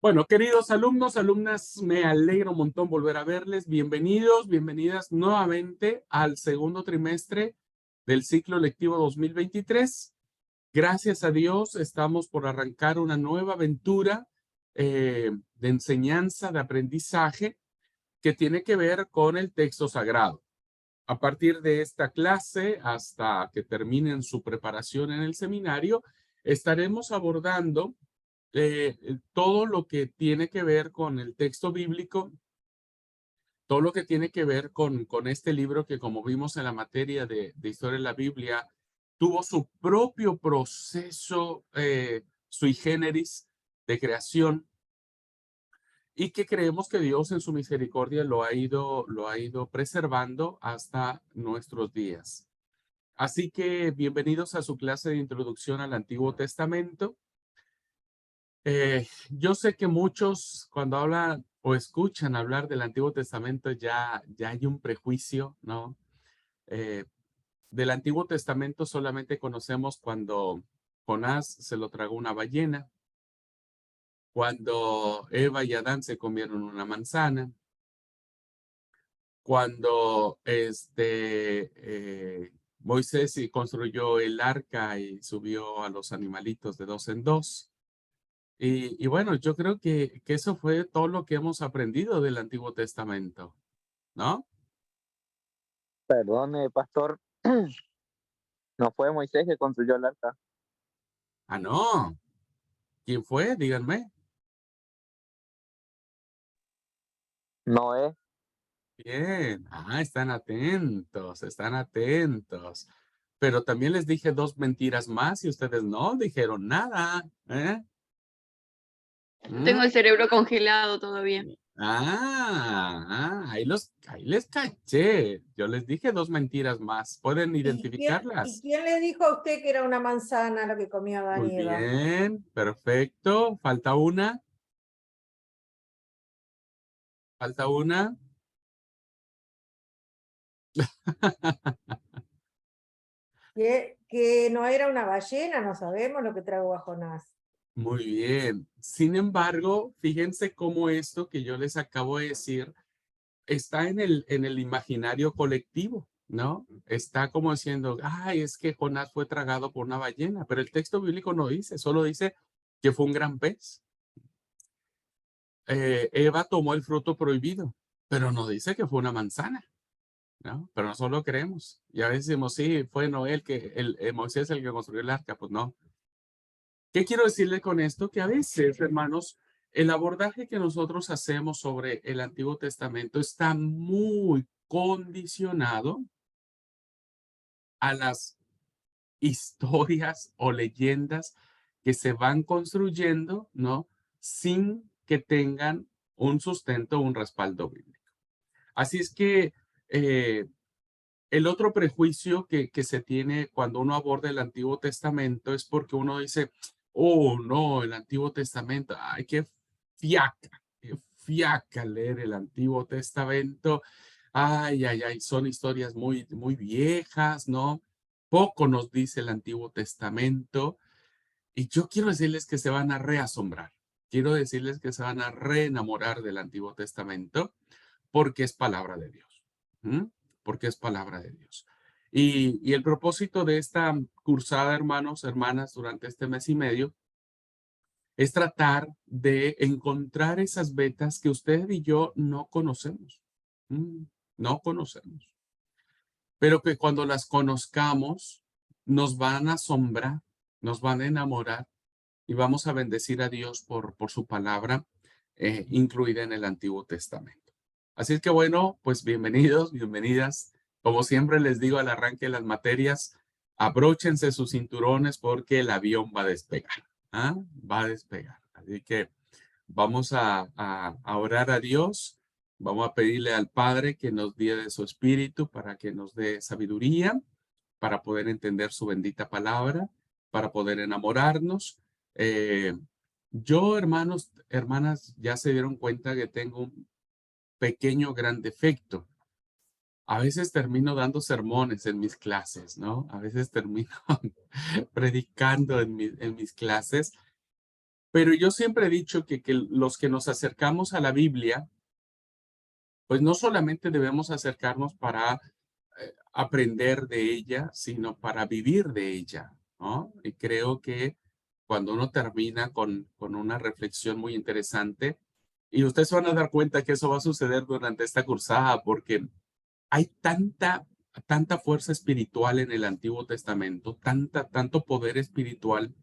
Bueno, queridos alumnos, alumnas, me alegro un montón volver a verles. Bienvenidos, bienvenidas nuevamente al segundo trimestre del ciclo lectivo 2023. Gracias a Dios, estamos por arrancar una nueva aventura de enseñanza, de aprendizaje que tiene que ver con el texto sagrado. A partir de esta clase, hasta que terminen su preparación en el seminario, estaremos abordando todo lo que tiene que ver con el texto bíblico, todo lo que tiene que ver con este libro que, como vimos en la materia de historia de la Biblia, tuvo su propio proceso sui generis de creación y que creemos que Dios en su misericordia lo ha ido preservando hasta nuestros días. Así que bienvenidos a su clase de introducción al Antiguo Testamento. Yo sé que muchos cuando hablan o escuchan hablar del Antiguo Testamento ya hay un prejuicio, ¿no? Eh, del Antiguo Testamento solamente conocemos cuando Jonás se lo tragó una ballena, cuando Eva y Adán se comieron una manzana, cuando Moisés construyó el arca y subió a los animalitos de dos en dos. Y bueno, yo creo que eso fue todo lo que hemos aprendido del Antiguo Testamento, ¿no? Perdone, pastor, no fue Moisés que construyó el arca. Ah, no. ¿Quién fue? Díganme. Noé. Bien. Ah, están atentos, están atentos. Pero también les dije dos mentiras más y ustedes no dijeron nada, ¿eh? Tengo ¿Mm? el cerebro congelado todavía. Ahí les caché. Yo les dije dos mentiras más. ¿Pueden ¿Y identificarlas? quién le dijo a usted que era una manzana lo que comió Adán Muy y Eva? bien, perfecto. Falta una. Falta una. Que no era una ballena, no sabemos lo que tragó a Jonás. Muy bien. Sin embargo, fíjense cómo esto que yo les acabo de decir está en el imaginario colectivo, ¿no? Está como diciendo, ay, es que Jonás fue tragado por una ballena, pero el texto bíblico no dice, solo dice que fue un gran pez. Eva tomó el fruto prohibido, pero no dice que fue una manzana, ¿no? Pero nosotros lo creemos. Y a veces decimos, sí, fue Noé Moisés el que construyó el arca, pues no. ¿Qué quiero decirle con esto? Que a veces, hermanos, el abordaje que nosotros hacemos sobre el Antiguo Testamento está muy condicionado a las historias o leyendas que se van construyendo, ¿no? Sin que tengan un sustento, un respaldo bíblico. Así es que el otro prejuicio que se tiene cuando uno aborda el Antiguo Testamento es porque uno dice, oh, no, el Antiguo Testamento, ay, qué fiaca leer el Antiguo Testamento. Ay, son historias muy, muy viejas, ¿no? Poco nos dice el Antiguo Testamento. Y yo quiero decirles que se van a reasombrar. Quiero decirles que se van a reenamorar del Antiguo Testamento porque es palabra de Dios. ¿Mm? Porque es palabra de Dios. Y el propósito de esta cursada, hermanos, hermanas, durante este mes y medio, es tratar de encontrar esas vetas que usted y yo no conocemos. No conocemos. Pero que cuando las conozcamos, nos van a asombrar, nos van a enamorar y vamos a bendecir a Dios por su palabra incluida en el Antiguo Testamento. Así es que bueno, pues bienvenidos, bienvenidas. Como siempre les digo al arranque de las materias, abróchense sus cinturones porque el avión va a despegar. ¿Ah? Va a despegar. Así que vamos a orar a Dios. Vamos a pedirle al Padre que nos dé de su espíritu para que nos dé sabiduría, para poder entender su bendita palabra, para poder enamorarnos. Eh, yo, hermanos, hermanas, ya se dieron cuenta que tengo un pequeño gran defecto. A veces termino dando sermones en mis clases, ¿no? A veces termino predicando en mis clases Pero yo siempre he dicho que los que nos acercamos a la Biblia, pues no solamente debemos acercarnos para aprender de ella, sino para vivir de ella, ¿no? Y creo que cuando uno termina con una reflexión muy interesante, y ustedes se van a dar cuenta que eso va a suceder durante esta cursada, porque hay tanta fuerza espiritual en el Antiguo Testamento, tanto poder espiritual,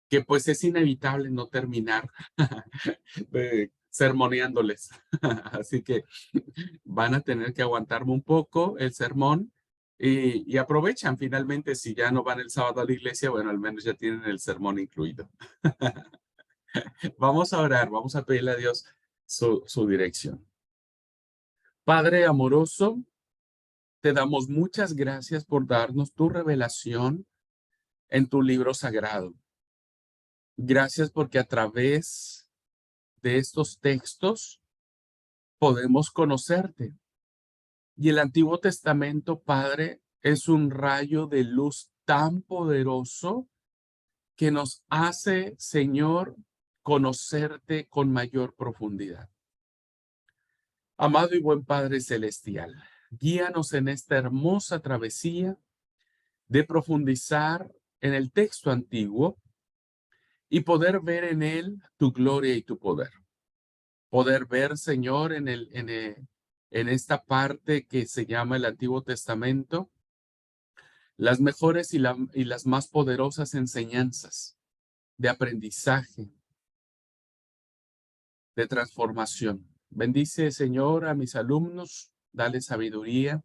que pues es inevitable no terminar sermoneándoles. Así que van a tener que aguantarme un poco el sermón y aprovechan finalmente, si ya no van el sábado a la iglesia, bueno, al menos ya tienen el sermón incluido. Vamos a orar, vamos a pedirle a Dios su dirección. Padre amoroso, te damos muchas gracias por darnos tu revelación en tu libro sagrado. Gracias porque a través de estos textos podemos conocerte. Y el Antiguo Testamento, Padre, es un rayo de luz tan poderoso que nos hace, Señor, conocerte con mayor profundidad. Amado y buen Padre Celestial, guíanos en esta hermosa travesía de profundizar en el texto antiguo y poder ver en él tu gloria y tu poder. Poder ver, Señor, en esta parte que se llama el Antiguo Testamento, las mejores y las más poderosas enseñanzas de aprendizaje, de transformación. Bendice, Señor, a mis alumnos, dale sabiduría.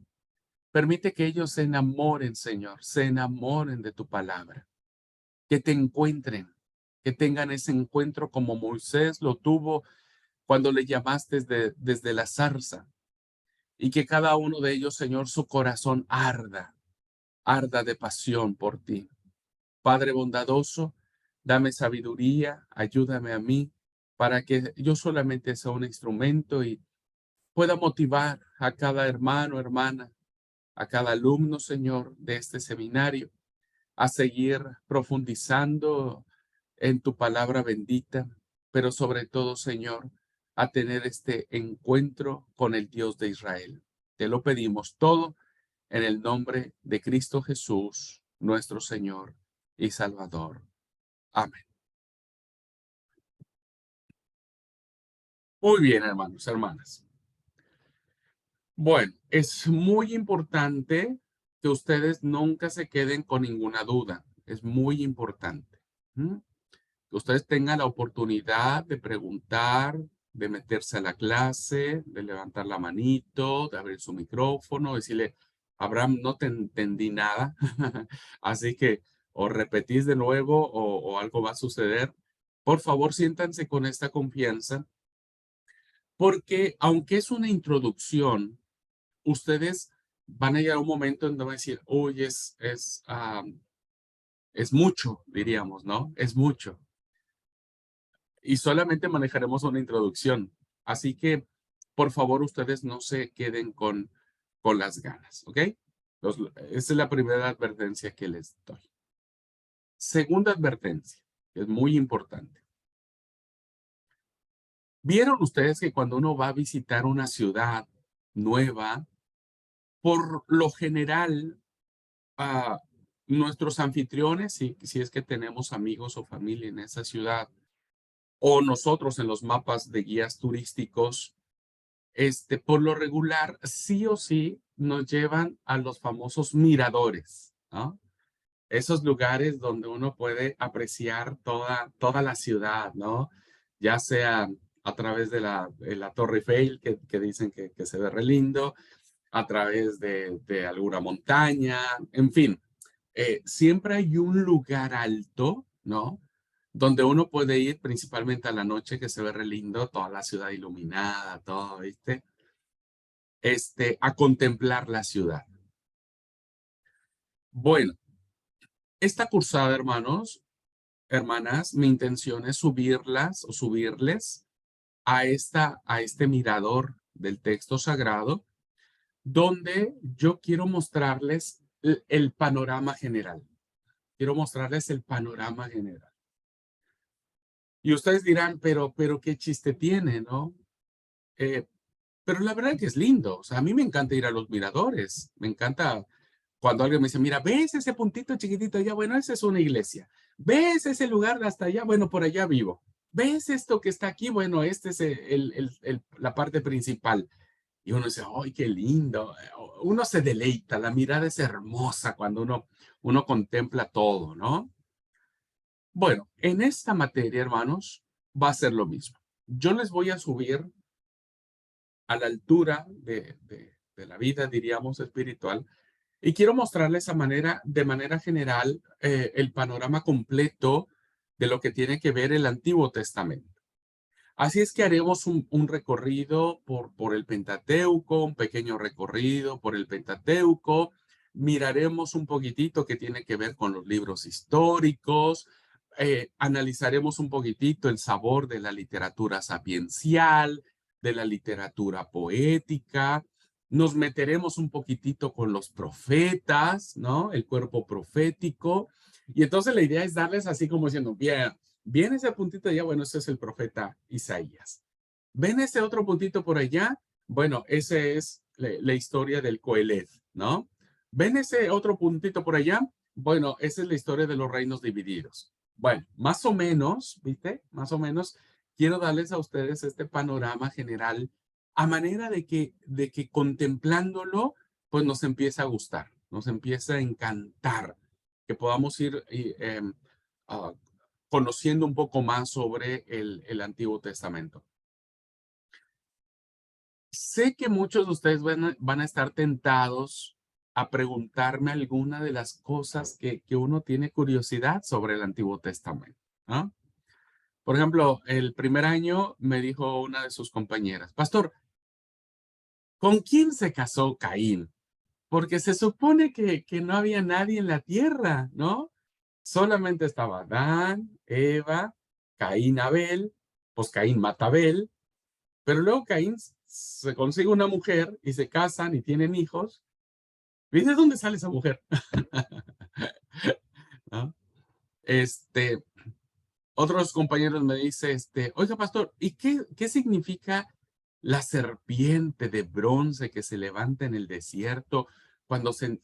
Permite que ellos se enamoren, Señor, se enamoren de tu palabra, que te encuentren, que tengan ese encuentro como Moisés lo tuvo cuando le llamaste desde la zarza, y que cada uno de ellos, Señor, su corazón arda de pasión por ti. Padre bondadoso, dame sabiduría, ayúdame a mí para que yo solamente sea un instrumento y pueda motivar a cada hermano, hermana, a cada alumno, Señor, de este seminario a seguir profundizando en tu palabra bendita, pero sobre todo, Señor, a tener este encuentro con el Dios de Israel. Te lo pedimos todo en el nombre de Cristo Jesús, nuestro Señor y Salvador. Amén. Muy bien, hermanos, hermanas. Bueno, es muy importante que ustedes nunca se queden con ninguna duda. Es muy importante. Que ustedes tengan la oportunidad de preguntar, de meterse a la clase, de levantar la manito, de abrir su micrófono, decirle, Abraham, no te entendí nada. Así que o repetís de nuevo o algo va a suceder. Por favor, siéntanse con esta confianza, porque aunque es una introducción, ustedes van a llegar a un momento en donde van a decir, uy, es mucho, diríamos, ¿no? Es mucho. Y solamente manejaremos una introducción. Así que, por favor, ustedes no se queden con las ganas, ¿ok? Esa es la primera advertencia que les doy. Segunda advertencia, que es muy importante. ¿Vieron ustedes que cuando uno va a visitar una ciudad nueva, por lo general, nuestros anfitriones, si es que tenemos amigos o familia en esa ciudad, o nosotros en los mapas de guías turísticos, por lo regular, sí o sí nos llevan a los famosos miradores, ¿no? Esos lugares donde uno puede apreciar toda la ciudad, ¿no? Ya sea a través de la Torre Eiffel, que dicen que se ve re lindo, a través de alguna montaña, en fin. Siempre hay un lugar alto, ¿no? Donde uno puede ir principalmente a la noche, que se ve re lindo, toda la ciudad iluminada, todo, ¿viste? A contemplar la ciudad. Bueno, esta cursada, hermanos, hermanas, mi intención es subirles a este mirador del texto sagrado, donde yo quiero mostrarles el panorama general. Quiero mostrarles el panorama general. Y ustedes dirán, pero qué chiste tiene, ¿no? Pero la verdad que es lindo. O sea, a mí me encanta ir a los miradores. Me encanta cuando alguien me dice, mira, ¿ves ese puntito chiquitito allá? Bueno, esa es una iglesia. ¿Ves ese lugar hasta allá? Bueno, por allá vivo. ¿Ves esto que está aquí? Bueno, este es la parte principal. Y uno dice, ¡ay, qué lindo! Uno se deleita, la mirada es hermosa cuando uno contempla todo, ¿no? Bueno, en esta materia, hermanos, va a ser lo mismo. Yo les voy a subir a la altura de la vida, diríamos, espiritual, y quiero mostrarles de manera general el panorama completo de lo que tiene que ver el Antiguo Testamento. Así es que haremos un recorrido por el Pentateuco, un pequeño recorrido por el Pentateuco. Miraremos un poquitito que tiene que ver con los libros históricos. Analizaremos un poquitito el sabor de la literatura sapiencial, de la literatura poética. Nos meteremos un poquitito con los profetas, ¿no? El cuerpo profético. Y entonces la idea es darles así como diciendo, bien, viene ese puntito allá, bueno, ese es el profeta Isaías. ¿Ven ese otro puntito por allá? Bueno, ese es la historia del Coelet, ¿no? ¿Ven ese otro puntito por allá? Bueno, esa es la historia de los reinos divididos. Bueno, más o menos, ¿viste? Más o menos, quiero darles a ustedes este panorama general a manera de que contemplándolo, pues nos empieza a gustar, nos empieza a encantar, que podamos ir uh, conociendo un poco más sobre el Antiguo Testamento. Sé que muchos de ustedes van a estar tentados a preguntarme alguna de las cosas que uno tiene curiosidad sobre el Antiguo Testamento, ¿no? Por ejemplo, el primer año me dijo una de sus compañeras, Pastor, ¿con quién se casó Caín? Porque se supone que no había nadie en la tierra, ¿no? Solamente estaba Adán, Eva, Caín, Abel, pues Caín mata a Abel, pero luego Caín se consigue una mujer y se casan y tienen hijos. ¿Y de dónde sale esa mujer? ¿No? Otros compañeros me dicen, oiga, pastor, ¿y qué significa la serpiente de bronce que se levanta en el desierto cuando se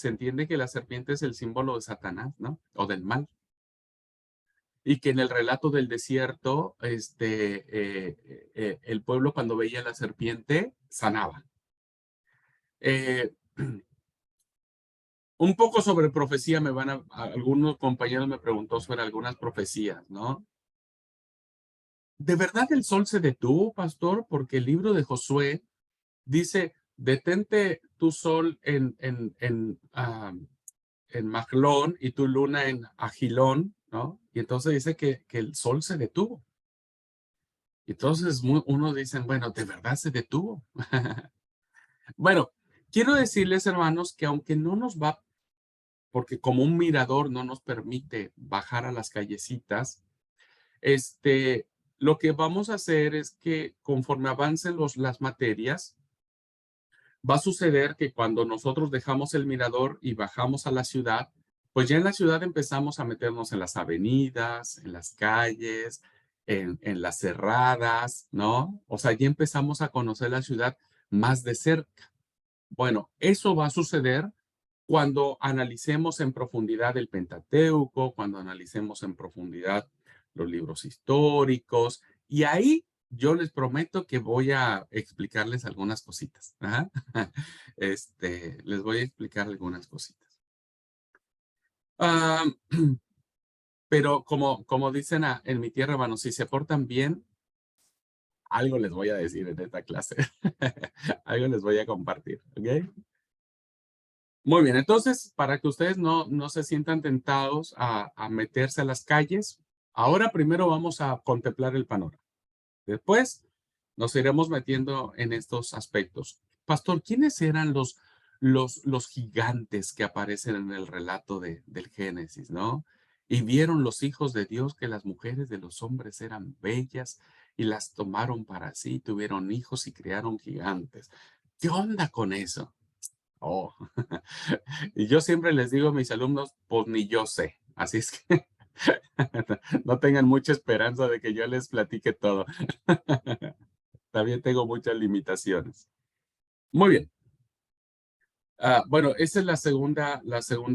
entiende que la serpiente es el símbolo de Satanás, ¿no? O del mal. Y que en el relato del desierto, el pueblo cuando veía la serpiente sanaba. Un poco sobre profecía algunos compañeros me preguntó sobre algunas profecías, ¿no? ¿De verdad el sol se detuvo, pastor? Porque el libro de Josué dice, detente tu sol en Maglón y tu luna en Agilón, ¿no? Y entonces dice que el sol se detuvo. Entonces uno dice, bueno, ¿de verdad se detuvo? Bueno, quiero decirles, hermanos, que aunque no nos va, porque como un mirador no nos permite bajar a las callecitas, lo que vamos a hacer es que conforme avancen las materias, va a suceder que cuando nosotros dejamos el mirador y bajamos a la ciudad, pues ya en la ciudad empezamos a meternos en las avenidas, en las calles, en las cerradas, ¿no? O sea, ya empezamos a conocer la ciudad más de cerca. Bueno, eso va a suceder cuando analicemos en profundidad el Pentateuco, cuando analicemos en profundidad los libros históricos, y ahí yo les prometo que voy a explicarles algunas cositas. Ajá. Les voy a explicar algunas cositas. Ah, pero como dicen en mi tierra, hermanos, si se portan bien, algo les voy a decir en esta clase. Algo les voy a compartir, ¿ok? Muy bien, entonces, para que ustedes no se sientan tentados a meterse a las calles, ahora primero vamos a contemplar el panorama. Después nos iremos metiendo en estos aspectos. Pastor, ¿quiénes eran los gigantes que aparecen en el relato del Génesis, no? Y vieron los hijos de Dios que las mujeres de los hombres eran bellas y las tomaron para sí, tuvieron hijos y crearon gigantes. ¿Qué onda con eso? Oh, y yo siempre les digo a mis alumnos, pues ni yo sé. Así es que No tengan mucha esperanza de que yo les platique todo. También tengo muchas limitaciones. Muy bien. Bueno, esa es la segunda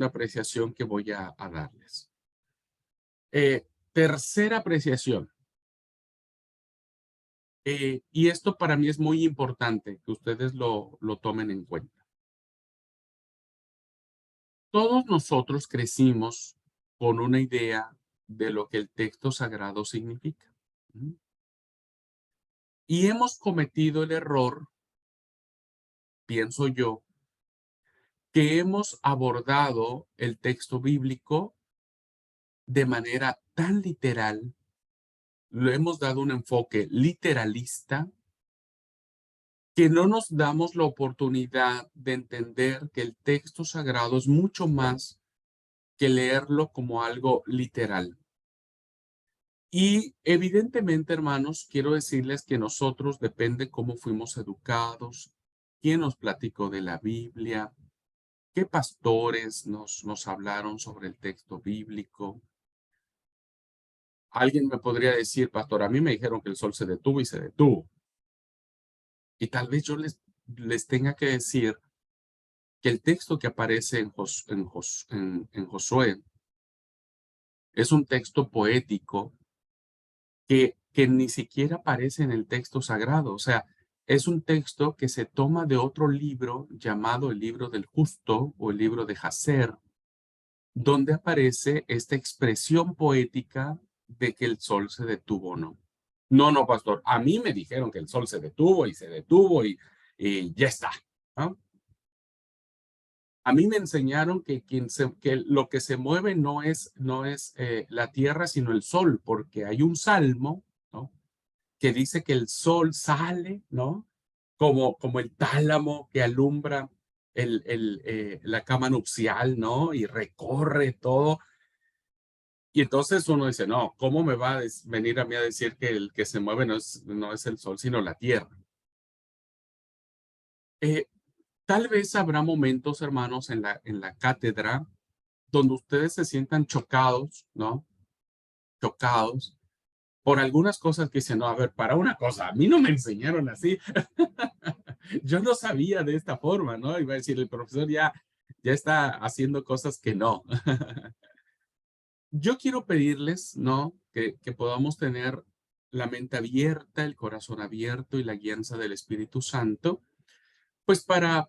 apreciación que voy a darles. Tercera apreciación. Y esto para mí es muy importante que ustedes lo tomen en cuenta. Todos nosotros crecimos con una idea de lo que el texto sagrado significa. Y hemos cometido el error, pienso yo, que hemos abordado el texto bíblico de manera tan literal, le hemos dado un enfoque literalista, que no nos damos la oportunidad de entender que el texto sagrado es mucho más que leerlo como algo literal. Y evidentemente, hermanos, quiero decirles que nosotros depende cómo fuimos educados, quién nos platicó de la Biblia, qué pastores nos hablaron sobre el texto bíblico. Alguien me podría decir, pastor, a mí me dijeron que el sol se detuvo y se detuvo. Y tal vez yo les tenga que decir que el texto que aparece en Josué es un texto poético que ni siquiera aparece en el texto sagrado. O sea, es un texto que se toma de otro libro llamado el libro del justo o el libro de Jacer, donde aparece esta expresión poética de que el sol se detuvo o no. No, pastor, a mí me dijeron que el sol se detuvo y ya está, ¿no? A mí me enseñaron que lo que se mueve no es la tierra, sino el sol, porque hay un salmo, ¿no?, que dice que el sol sale, ¿no?, como el tálamo que alumbra la cama nupcial, ¿no?, y recorre todo. Y entonces uno dice, no, ¿cómo me va a venir a mí a decir que el que se mueve no es el sol, sino la tierra? Tal vez habrá momentos, hermanos, en la cátedra donde ustedes se sientan chocados, ¿no? Chocados por algunas cosas que dicen, no, a ver, para una cosa, a mí no me enseñaron así. Yo no sabía de esta forma, ¿no? Iba a decir, el profesor ya está haciendo cosas que no. Yo quiero pedirles, ¿no?, que podamos tener la mente abierta, el corazón abierto y la guianza del Espíritu Santo, pues para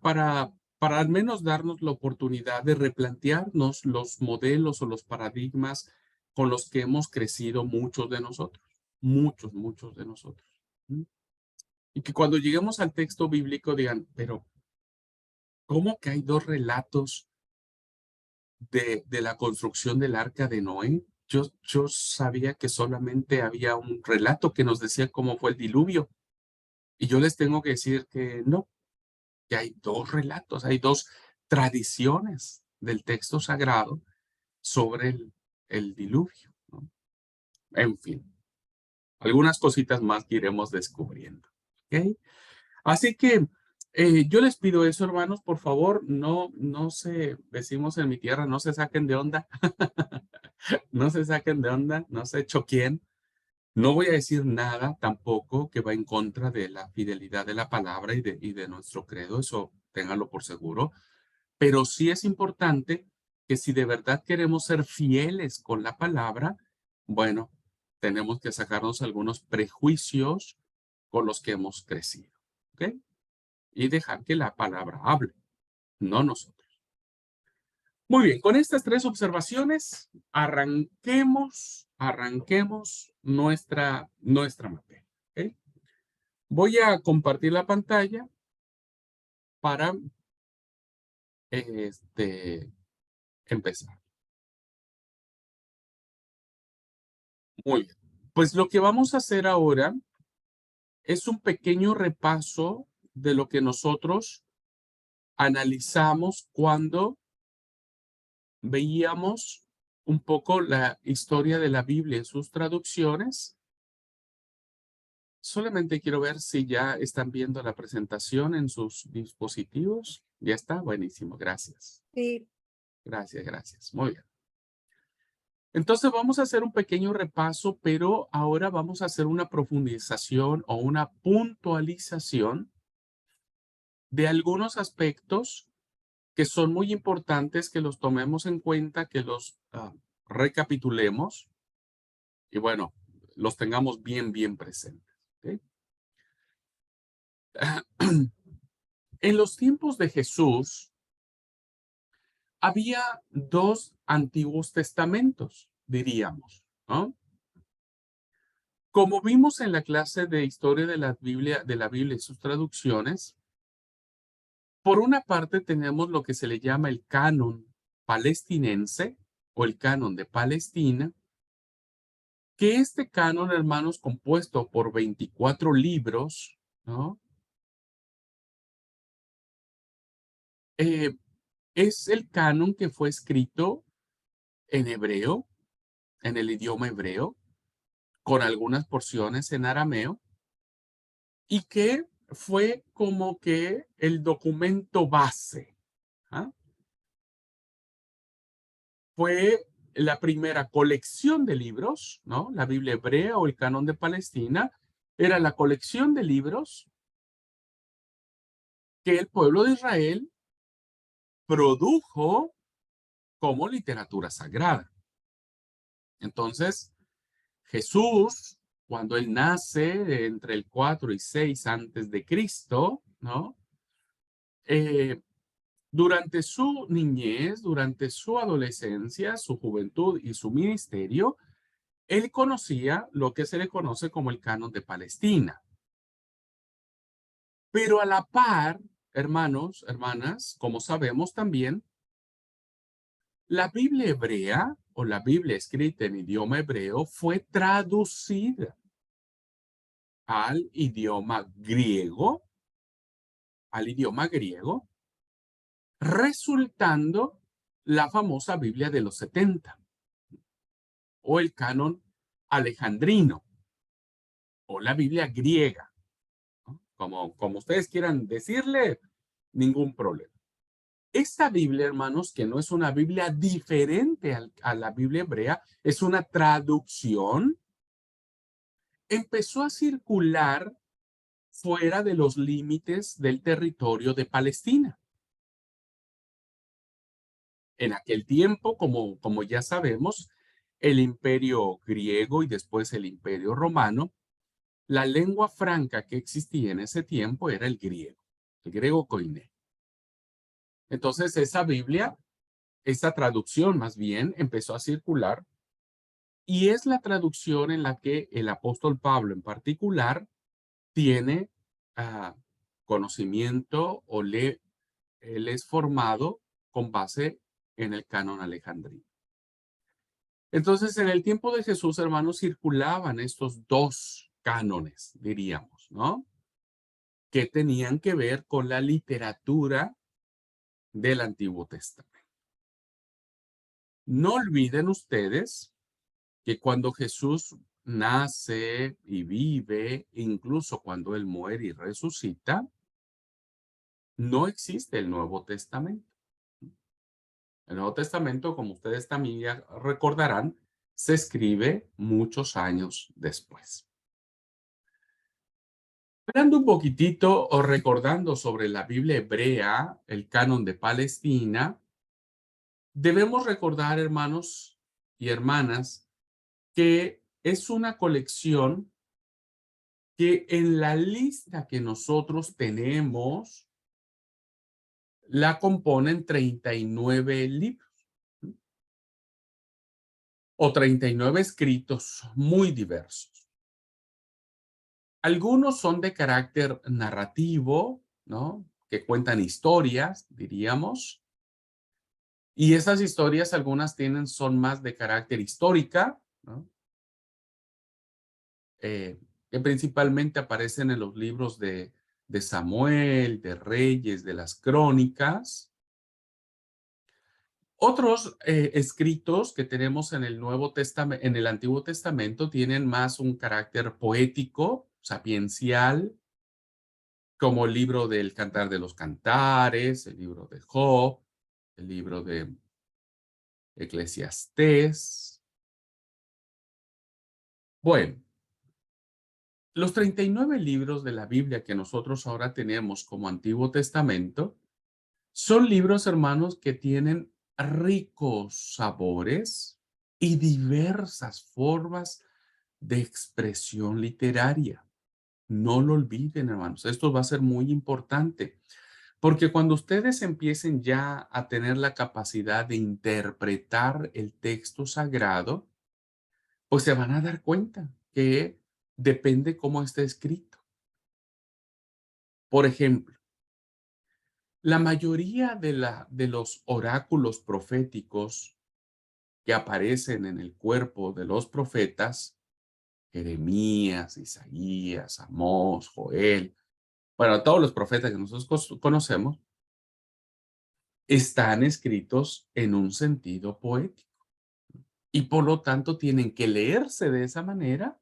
al menos darnos la oportunidad de replantearnos los modelos o los paradigmas con los que hemos crecido muchos de nosotros, muchos de nosotros. Y que cuando lleguemos al texto bíblico digan, pero ¿cómo que hay dos relatos de la construcción del arca de Noé? Yo sabía que solamente había un relato que nos decía cómo fue el diluvio. Y yo les tengo que decir que no, que hay dos relatos, hay dos tradiciones del texto sagrado sobre el diluvio, ¿no? En fin, algunas cositas más que iremos descubriendo, ¿ok? Así que yo les pido eso, hermanos, por favor, no se, decimos en mi tierra, no se saquen de onda, no se saquen de onda, no se choqueen. No voy a decir nada tampoco que va en contra de la fidelidad de la palabra y de nuestro credo, eso ténganlo por seguro, pero sí es importante que si de verdad queremos ser fieles con la palabra, bueno, tenemos que sacarnos algunos prejuicios con los que hemos crecido, ¿ok? Y dejar que la palabra hable, no nosotros. Muy bien, con estas tres observaciones, arranquemos nuestra materia, ¿ok? Voy a compartir la pantalla para empezar. Muy bien. Pues lo que vamos a hacer ahora es un pequeño repaso de lo que nosotros analizamos cuando veíamos un poco la historia de la Biblia en sus traducciones. Solamente quiero ver si ya están viendo la presentación en sus dispositivos. Ya está, buenísimo, gracias. Sí. Gracias. Muy bien. Entonces vamos a hacer un pequeño repaso, pero ahora vamos a hacer una profundización o una puntualización de algunos aspectos que son muy importantes, que los tomemos en cuenta, que los recapitulemos y bueno, los tengamos bien presentes. ¿Ok? En los tiempos de Jesús había dos antiguos testamentos, diríamos, ¿no? Como vimos en la clase de historia de la Biblia y sus traducciones, por una parte tenemos lo que se le llama el canon palestinense o el canon de Palestina, que este canon, hermanos, compuesto por 24 libros, ¿no? Es el canon que fue escrito en hebreo, en el idioma hebreo, con algunas porciones en arameo, y que fue como que el documento base. ¿Ah? Fue la primera colección de libros, ¿no? La Biblia hebrea o el canon de Palestina era la colección de libros que el pueblo de Israel produjo como literatura sagrada. Entonces, Jesús, cuando él nace entre el 4 y 6 antes de Cristo, ¿no? Durante su niñez, durante su adolescencia, su juventud y su ministerio, él conocía lo que se le conoce como el canon de Palestina. Pero a la par, hermanos, hermanas, como sabemos también, la Biblia hebrea o la Biblia escrita en idioma hebreo fue traducida al idioma griego, resultando la famosa Biblia de los 70 o el canon alejandrino o la Biblia griega, ¿no? Como ustedes quieran decirle, ningún problema. Esta Biblia, hermanos, que no es una Biblia diferente a la Biblia hebrea, es una traducción, empezó a circular fuera de los límites del territorio de Palestina. En aquel tiempo, como ya sabemos, el imperio griego y después el imperio romano, la lengua franca que existía en ese tiempo era el griego koiné. Entonces esa Biblia, esa traducción más bien, empezó a circular y es la traducción en la que el apóstol Pablo en particular tiene conocimiento o él es formado con base en el canon alejandrino. Entonces, en el tiempo de Jesús, hermanos, circulaban estos dos cánones, diríamos, ¿no? Que tenían que ver con la literatura del Antiguo Testamento. No olviden ustedes que cuando Jesús nace y vive, incluso cuando Él muere y resucita, no existe el Nuevo Testamento. El Nuevo Testamento, como ustedes también ya recordarán, se escribe muchos años después. Hablando un poquitito o recordando sobre la Biblia hebrea, el canon de Palestina, debemos recordar, hermanos y hermanas, que es una colección que en la lista que nosotros tenemos la componen 39 libros o 39 escritos muy diversos. Algunos son de carácter narrativo, ¿no? Que cuentan historias, diríamos. Y esas historias, algunas son más de carácter histórica, ¿no? Que principalmente aparecen en los libros de Samuel, de Reyes, de las Crónicas. Otros escritos que tenemos en el Nuevo Testamento, en el Antiguo Testamento, tienen más un carácter poético, sapiencial, como el libro del Cantar de los Cantares, el libro de Job, el libro de Eclesiastés, Bueno, los 39 libros de la Biblia que nosotros ahora tenemos como Antiguo Testamento son libros, hermanos, que tienen ricos sabores y diversas formas de expresión literaria. No lo olviden, hermanos. Esto va a ser muy importante, porque cuando ustedes empiecen ya a tener la capacidad de interpretar el texto sagrado, pues se van a dar cuenta que depende cómo esté escrito. Por ejemplo, la mayoría de los oráculos proféticos que aparecen en el cuerpo de los profetas, Jeremías, Isaías, Amós, Joel, bueno, todos los profetas que nosotros conocemos, están escritos en un sentido poético y por lo tanto tienen que leerse de esa manera,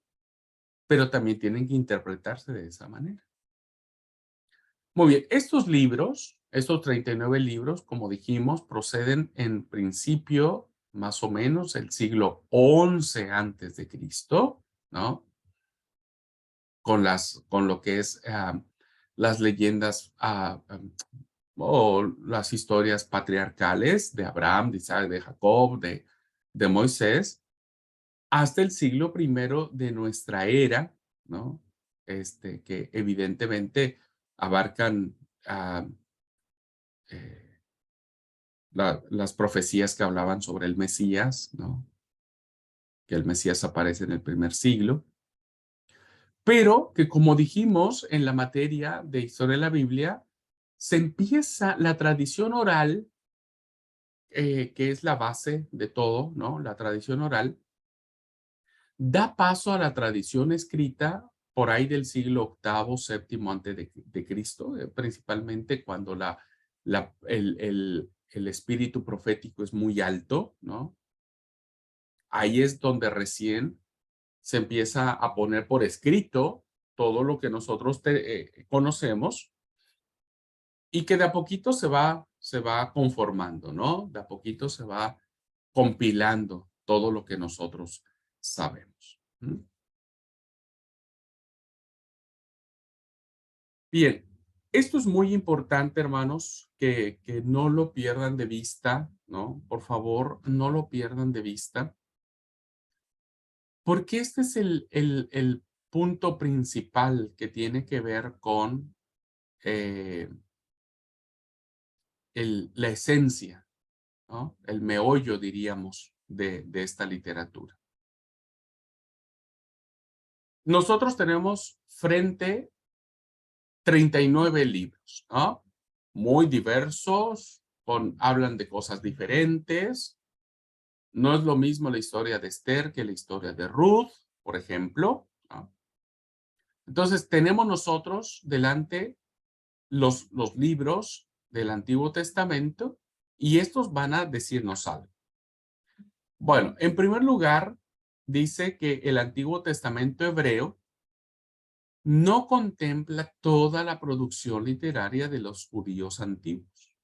pero también tienen que interpretarse de esa manera. Muy bien, estos libros, estos 39 libros, como dijimos, proceden en principio más o menos el siglo XI antes de Cristo, ¿no? Con lo que es las leyendas o las historias patriarcales de Abraham, de Isaac, de Jacob, de Moisés, hasta el siglo I de nuestra era, ¿no? Que evidentemente abarcan eh, las profecías que hablaban sobre el Mesías, ¿no? Que el Mesías aparece en el primer siglo, pero que como dijimos en la materia de historia de la Biblia, se empieza la tradición oral, que es la base de todo, ¿no? La tradición oral, da paso a la tradición escrita por ahí del siglo VIII, VII antes de Cristo, principalmente cuando el espíritu profético es muy alto, ¿no? Ahí es donde recién se empieza a poner por escrito todo lo que nosotros conocemos y que de a poquito se va conformando, ¿no? De a poquito se va compilando todo lo que nosotros sabemos. ¿Mm? Bien, esto es muy importante, hermanos, que no lo pierdan de vista, ¿no? Por favor, no lo pierdan de vista, porque este es el punto principal que tiene que ver con eh, la esencia, ¿no? El meollo, diríamos, de esta literatura. Nosotros tenemos frente 39 libros, ¿no? Muy diversos, hablan de cosas diferentes. No es lo mismo la historia de Esther que la historia de Ruth, por ejemplo, ¿no? Entonces, tenemos nosotros delante los libros del Antiguo Testamento y estos van a decirnos algo. Bueno, en primer lugar, dice que el Antiguo Testamento hebreo no contempla toda la producción literaria de los judíos antiguos.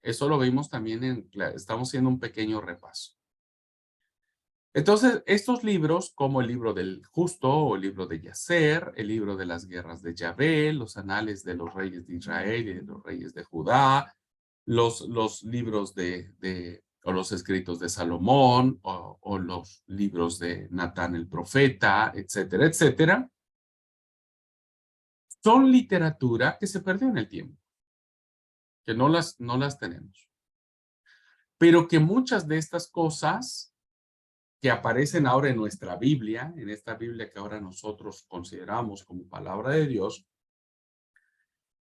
Eso lo vimos también estamos haciendo un pequeño repaso. Entonces, estos libros, como el libro del Justo o el libro de Yacer, el libro de las guerras de Yahvé, los anales de los reyes de Israel y de los reyes de Judá, los libros o los escritos de Salomón, o los libros de Natán el profeta, etcétera, etcétera, son literatura que se perdió en el tiempo, que no las tenemos. Pero que muchas de estas cosas que aparecen ahora en nuestra Biblia, en esta Biblia que ahora nosotros consideramos como palabra de Dios,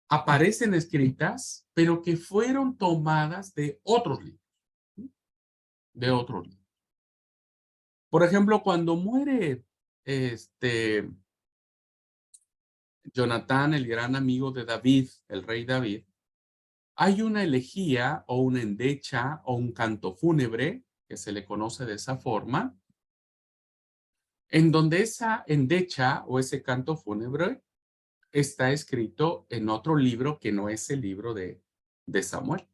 aparecen escritas, pero que fueron tomadas de otros libros, de otros libros. Por ejemplo, cuando muere Jonatán, el gran amigo de David, el rey David, hay una elegía o una endecha o un canto fúnebre, que se le conoce de esa forma, en donde esa endecha o ese canto fúnebre está escrito en otro libro que no es el libro de Samuel.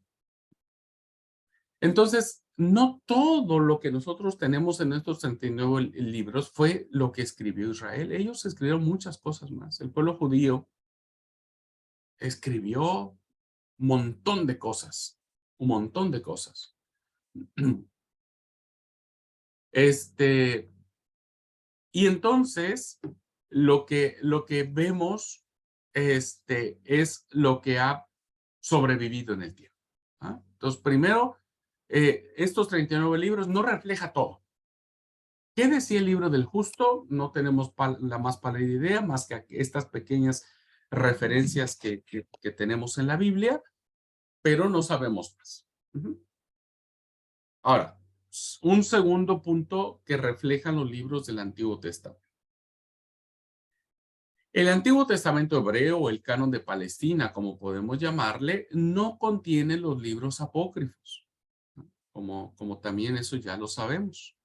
Entonces, no todo lo que nosotros tenemos en estos 39 libros fue lo que escribió Israel. Ellos escribieron muchas cosas más. El pueblo judío escribió un montón de cosas, un montón de cosas. Y entonces lo que vemos es lo que ha sobrevivido en el tiempo. ¿Ah? Entonces, primero, estos 39 libros no refleja todo. ¿Qué decía el libro del justo? No tenemos la más pálida idea, más que estas pequeñas referencias que tenemos en la Biblia, pero no sabemos más. Ahora, un segundo punto que reflejan los libros del Antiguo Testamento. El Antiguo Testamento hebreo o el canon de Palestina, como podemos llamarle, no contiene los libros apócrifos, ¿no? Como también eso ya lo sabemos,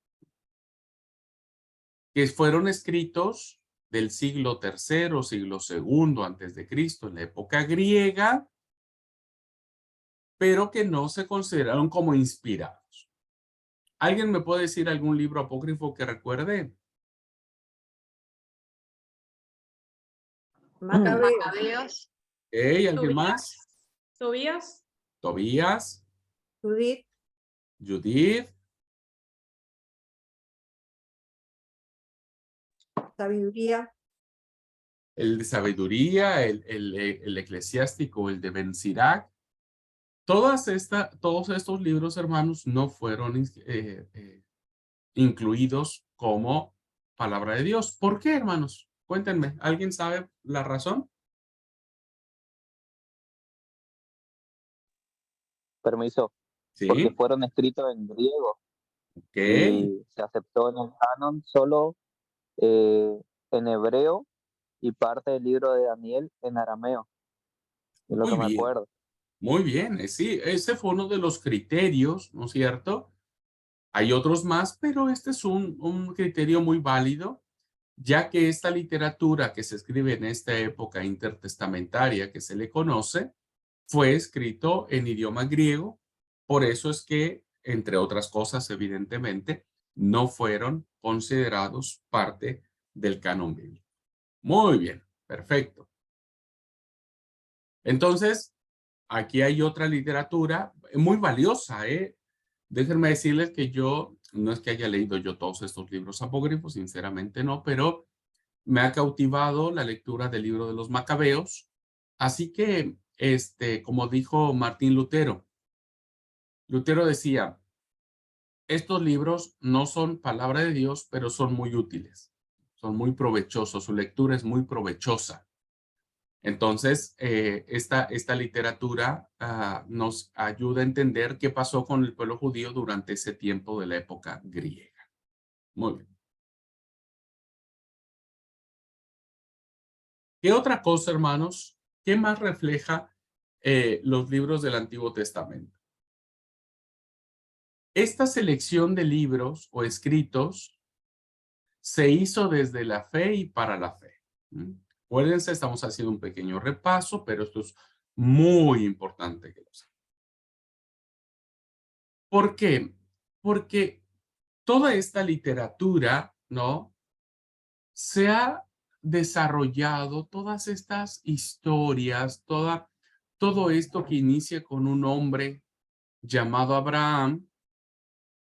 que fueron escritos del siglo III, siglo II antes de Cristo, en la época griega, pero que no se consideraron como inspirados. ¿Alguien me puede decir algún libro apócrifo que recuerde? Macabeos. Macabeos, ¿Alguien Tobías. más? Tobías, Tobías, Judith, Judith, sabiduría, el de sabiduría, el eclesiástico, el de Ben Sirac. Todos estos libros, hermanos, no fueron incluidos como palabra de Dios. ¿Por qué, hermanos? Cuéntenme, ¿alguien sabe la razón? Permiso, Sí, porque fueron escritos en griego ok, y se aceptó en el canon solo en hebreo y parte del libro de Daniel en arameo, es lo muy que me bien, acuerdo. muy bien. Sí, ese fue uno de los criterios, ¿no es cierto? Hay otros más, pero este es un criterio muy válido, ya que esta literatura que se escribe en esta época intertestamentaria que se le conoce, fue escrito en idioma griego. Por eso es que, entre otras cosas, evidentemente, no fueron considerados parte del canon bíblico. Muy bien, perfecto. Entonces, aquí hay otra literatura muy valiosa, ¿eh? Déjenme decirles que yo, no es que haya leído yo todos estos libros apócrifos, sinceramente no, pero me ha cautivado la lectura del libro de los Macabeos. Así que, como dijo Martín Lutero, Lutero decía, estos libros no son palabra de Dios, pero son muy útiles, son muy provechosos, su lectura es muy provechosa. Entonces, esta literatura nos ayuda a entender qué pasó con el pueblo judío durante ese tiempo de la época griega. Muy bien. ¿Qué otra cosa, hermanos? ¿Qué más refleja los libros del Antiguo Testamento? Esta selección de libros o escritos se hizo desde la fe y para la fe. Acuérdense, estamos haciendo un pequeño repaso, pero esto es muy importante que lo sepan. ¿Por qué? Porque toda esta literatura, ¿no? Se ha desarrollado, todas estas historias, todo esto que inicia con un hombre llamado Abraham,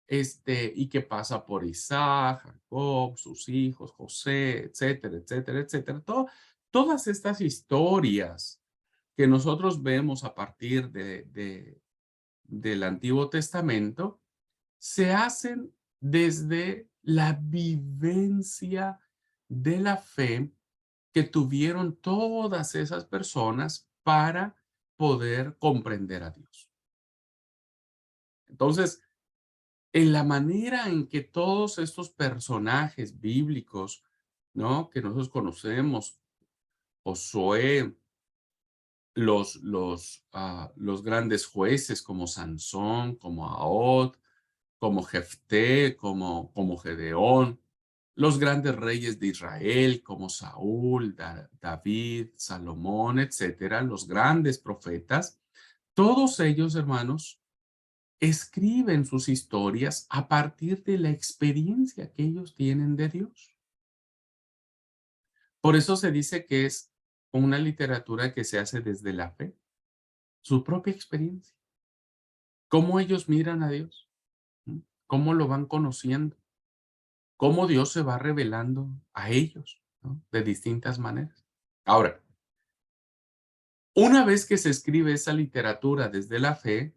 y que pasa por Isaac, Jacob, sus hijos, José, etcétera, etcétera, etcétera. Todas estas historias que nosotros vemos a partir del Antiguo Testamento se hacen desde la vivencia de la fe que tuvieron todas esas personas para poder comprender a Dios. Entonces, en la manera en que todos estos personajes bíblicos, ¿no? Que nosotros conocemos, Josué, los grandes jueces como Sansón, como Ahod, como Jefté, como Gedeón, los grandes reyes de Israel como Saúl, David, Salomón, etcétera, los grandes profetas, todos ellos, hermanos, escriben sus historias a partir de la experiencia que ellos tienen de Dios. Por eso se dice que es una literatura que se hace desde la fe, su propia experiencia. Cómo ellos miran a Dios, ¿no? Cómo lo van conociendo, cómo Dios se va revelando a ellos, ¿no? De distintas maneras. Ahora, una vez que se escribe esa literatura desde la fe,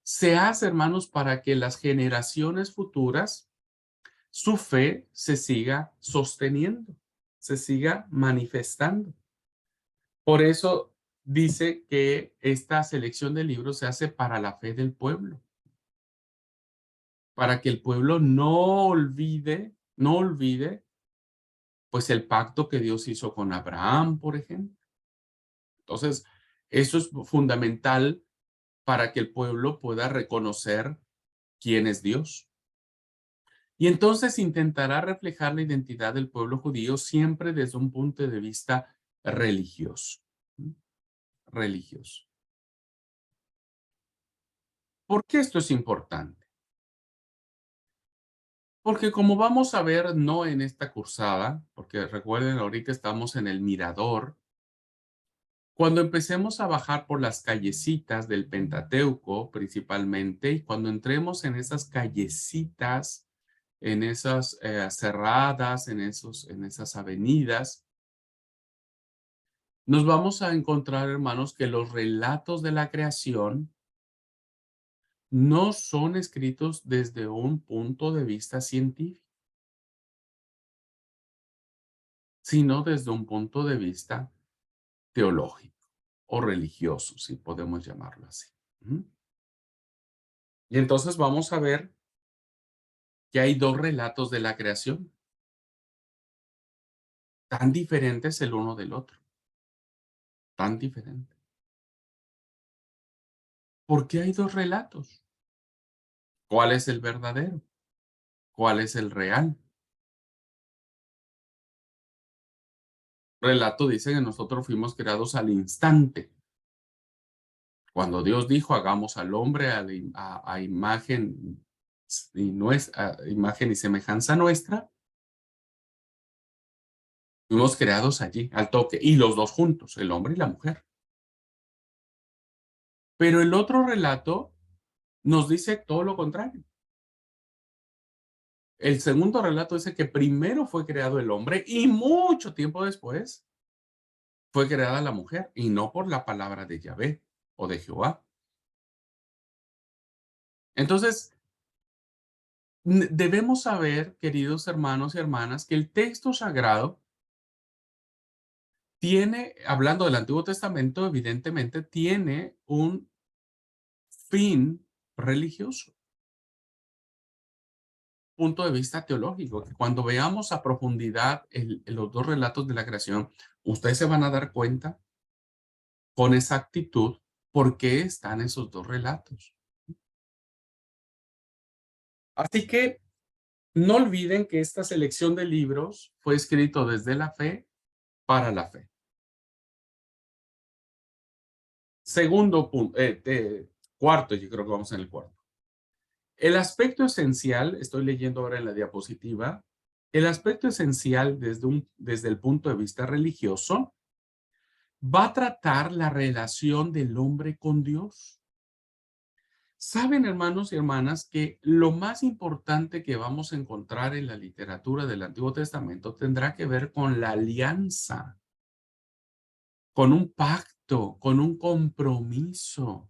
se hace, hermanos, para que las generaciones futuras, su fe se siga sosteniendo, se siga manifestando. Por eso dice que esta selección de libros se hace para la fe del pueblo, para que el pueblo no olvide, pues el pacto que Dios hizo con Abraham, por ejemplo. Entonces, eso es fundamental para que el pueblo pueda reconocer quién es Dios. Y entonces intentará reflejar la identidad del pueblo judío siempre desde un punto de vista religioso. Religioso. ¿Por qué esto es importante? Porque como vamos a ver, no en esta cursada, porque recuerden, ahorita estamos en el mirador. Cuando empecemos a bajar por las callecitas del Pentateuco, principalmente, y cuando entremos en esas callecitas, en esas cerradas, en esas avenidas, nos vamos a encontrar, hermanos, que los relatos de la creación no son escritos desde un punto de vista científico, sino desde un punto de vista teológico o religioso, si podemos llamarlo así. Y entonces vamos a ver que hay dos relatos de la creación, tan diferentes el uno del otro, tan diferentes. ¿Por qué hay dos relatos? ¿Cuál es el verdadero? ¿Cuál es el real? Relato dice que nosotros fuimos creados al instante. Cuando Dios dijo, hagamos al hombre a imagen imagen y semejanza nuestra, fuimos creados allí, al toque, y los dos juntos, el hombre y la mujer. Pero el otro relato nos dice todo lo contrario. El segundo relato dice que primero fue creado el hombre y mucho tiempo después fue creada la mujer, y no por la palabra de Yahvé o de Jehová. Entonces, debemos saber, queridos hermanos y hermanas, que el texto sagrado tiene, hablando del Antiguo Testamento, evidentemente tiene un fin religioso, punto de vista teológico, que cuando veamos a profundidad los dos relatos de la creación, ustedes se van a dar cuenta con exactitud por qué están esos dos relatos. Así que no olviden que esta selección de libros fue escrito desde la fe para la fe. Segundo punto, cuarto, yo creo que vamos en el cuarto. El aspecto esencial, estoy leyendo ahora en la diapositiva, el aspecto esencial desde el punto de vista religioso va a tratar la relación del hombre con Dios. Saben, hermanos y hermanas, que lo más importante que vamos a encontrar en la literatura del Antiguo Testamento tendrá que ver con la alianza, con un pacto, con un compromiso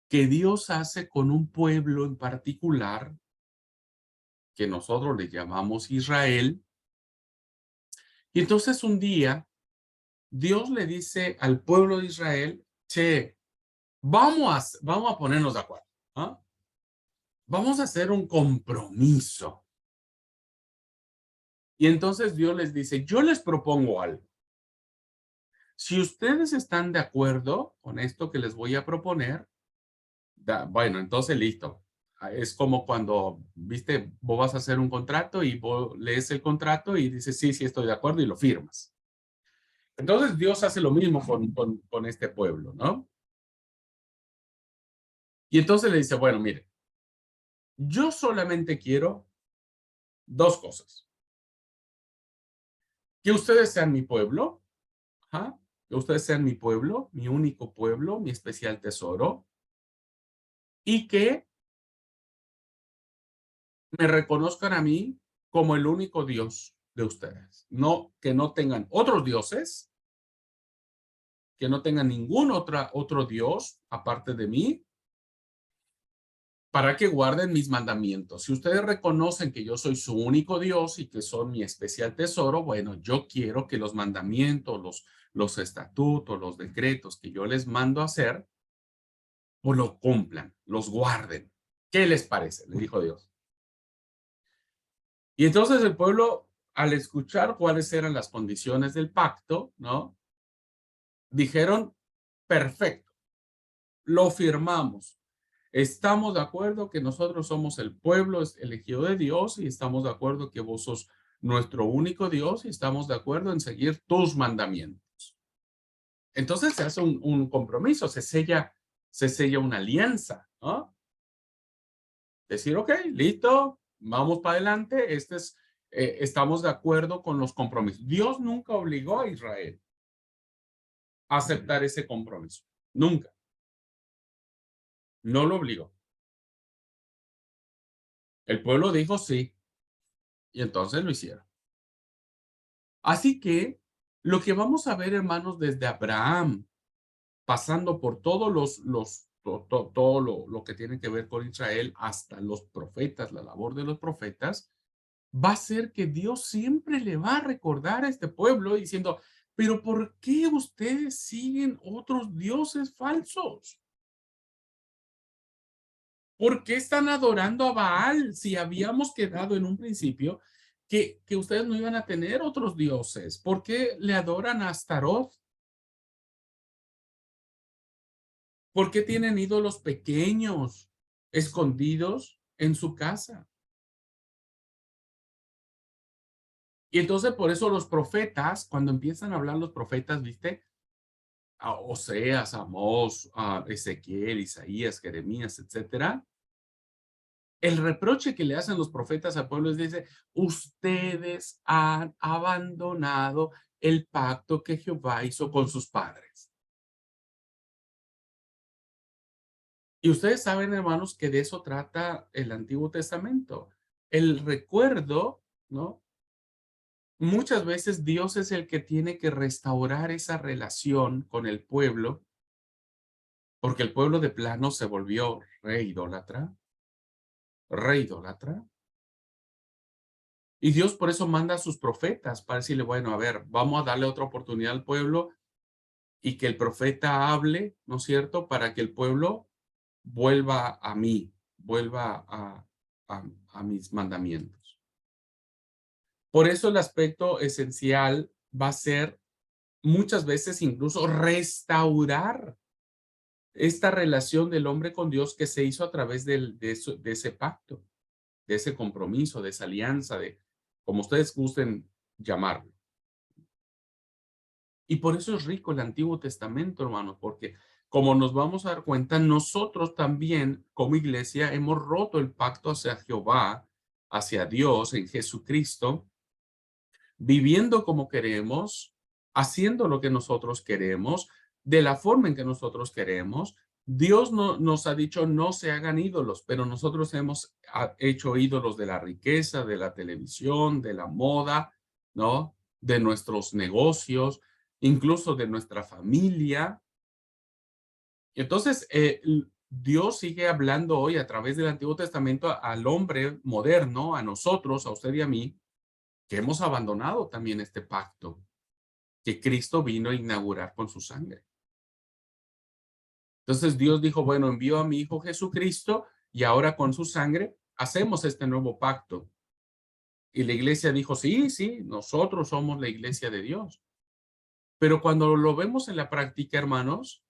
que Dios hace con un pueblo en particular, que nosotros le llamamos Israel. Y entonces un día, Dios le dice al pueblo de Israel, che, vamos a ponernos de acuerdo, ¿ah? Vamos a hacer un compromiso. Y entonces Dios les dice, yo les propongo algo. Si ustedes están de acuerdo con esto que les voy a proponer, bueno, entonces listo. Es como cuando, viste, vos vas a hacer un contrato y vos lees el contrato y dices, sí, sí, estoy de acuerdo y lo firmas. Entonces Dios hace lo mismo con este pueblo, ¿no? Y entonces le dice, bueno, mire, yo solamente quiero dos cosas. Que ustedes sean mi pueblo, ajá, que ustedes sean mi pueblo, mi único pueblo, mi especial tesoro, y que me reconozcan a mí como el único Dios de ustedes. No, que no tengan otros dioses, que no tengan ningún otro Dios aparte de mí, para que guarden mis mandamientos. Si ustedes reconocen que yo soy su único Dios y que son mi especial tesoro, bueno, yo quiero que los mandamientos, los estatutos, los decretos que yo les mando a hacer, pues lo cumplan, los guarden. ¿Qué les parece? Le dijo Dios. Y entonces el pueblo, al escuchar cuáles eran las condiciones del pacto, ¿no? Dijeron, perfecto, lo firmamos. Estamos de acuerdo que nosotros somos el pueblo elegido de Dios y estamos de acuerdo que vos sos nuestro único Dios y estamos de acuerdo en seguir tus mandamientos. Entonces se hace un compromiso, se sella una alianza, ¿no? Decir, ok, listo, vamos para adelante, estamos de acuerdo con los compromisos. Dios nunca obligó a Israel a aceptar ese compromiso, nunca. No lo obligó. El pueblo dijo sí, y entonces lo hicieron. Así que lo que vamos a ver, hermanos, desde Abraham, pasando por todos todo lo que tiene que ver con Israel, hasta los profetas, la labor de los profetas, va a ser que Dios siempre le va a recordar a este pueblo diciendo, pero ¿por qué ustedes siguen otros dioses falsos? ¿Por qué están adorando a Baal si habíamos quedado en un principio que ustedes no iban a tener otros dioses? ¿Por qué le adoran a Astaroth? ¿Por qué tienen ídolos pequeños, escondidos en su casa? Y entonces por eso los profetas, cuando empiezan a hablar los profetas, ¿viste? A Oseas, Amós, a Ezequiel, Isaías, Jeremías, etcétera. El reproche que le hacen los profetas al pueblo es, dice, ustedes han abandonado el pacto que Jehová hizo con sus padres. Y ustedes saben, hermanos, que de eso trata el Antiguo Testamento. El recuerdo, ¿no? Muchas veces Dios es el que tiene que restaurar esa relación con el pueblo, porque el pueblo de plano se volvió re idólatra. Y Dios por eso manda a sus profetas para decirle, bueno, a ver, vamos a darle otra oportunidad al pueblo y que el profeta hable, ¿no es cierto? Para que el pueblo vuelva a mí, vuelva a mis mandamientos. Por eso el aspecto esencial va a ser muchas veces incluso restaurar esta relación del hombre con Dios que se hizo a través de ese pacto, de ese compromiso, de esa alianza, de como ustedes gusten llamarlo. Y por eso es rico el Antiguo Testamento, hermanos, porque como nos vamos a dar cuenta, nosotros también como iglesia hemos roto el pacto hacia Jehová, hacia Dios en Jesucristo, viviendo como queremos, haciendo lo que nosotros queremos, de la forma en que nosotros queremos. Dios no, nos ha dicho no se hagan ídolos, pero nosotros hemos hecho ídolos de la riqueza, de la televisión, de la moda, ¿no? De nuestros negocios, incluso de nuestra familia. Entonces, Dios sigue hablando hoy a través del Antiguo Testamento al hombre moderno, a nosotros, a usted y a mí, que hemos abandonado también este pacto que Cristo vino a inaugurar con su sangre. Entonces Dios dijo, bueno, envió a mi Hijo Jesucristo y ahora con su sangre hacemos este nuevo pacto. Y la iglesia dijo, sí, sí, nosotros somos la iglesia de Dios. Pero cuando lo vemos en la práctica, hermanos,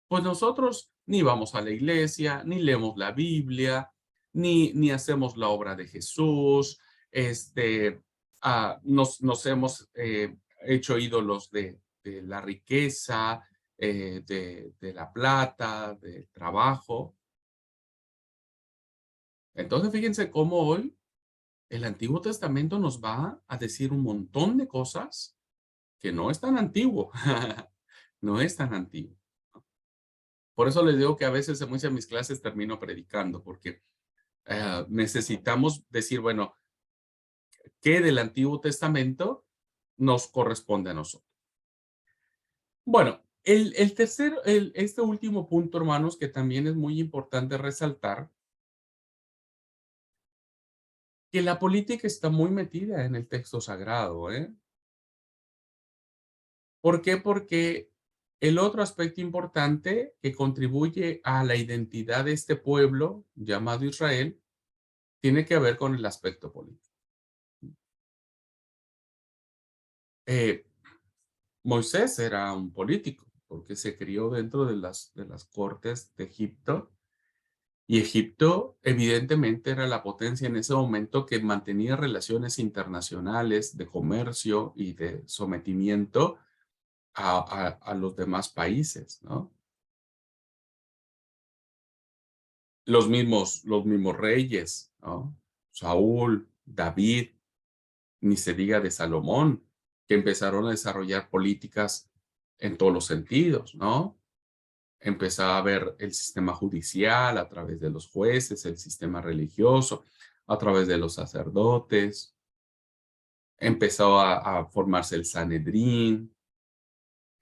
pues nosotros ni vamos a la iglesia, ni leemos la Biblia, ni hacemos la obra de Jesús, nos hemos hecho ídolos de la riqueza, de la plata, del trabajo. Entonces, fíjense cómo hoy el Antiguo Testamento nos va a decir un montón de cosas que no es tan antiguo. No es tan antiguo. Por eso les digo que a veces en muchas de mis clases termino predicando, porque necesitamos decir, bueno, ¿qué del Antiguo Testamento nos corresponde a nosotros? Bueno, este último punto, hermanos, que también es muy importante resaltar, que la política está muy metida en el texto sagrado, ¿eh? ¿Por qué? Porque el otro aspecto importante que contribuye a la identidad de este pueblo llamado Israel tiene que ver con el aspecto político. Eh, Moisés era un político porque se crió dentro de las cortes de Egipto, y Egipto evidentemente era la potencia en ese momento que mantenía relaciones internacionales de comercio y de sometimiento a los demás países, ¿no? Los mismos reyes, ¿no? Saúl, David, ni se diga de Salomón, que empezaron a desarrollar políticas en todos los sentidos, ¿no? Empezaba a ver el sistema judicial a través de los jueces, el sistema religioso a través de los sacerdotes, empezó a formarse el Sanedrín,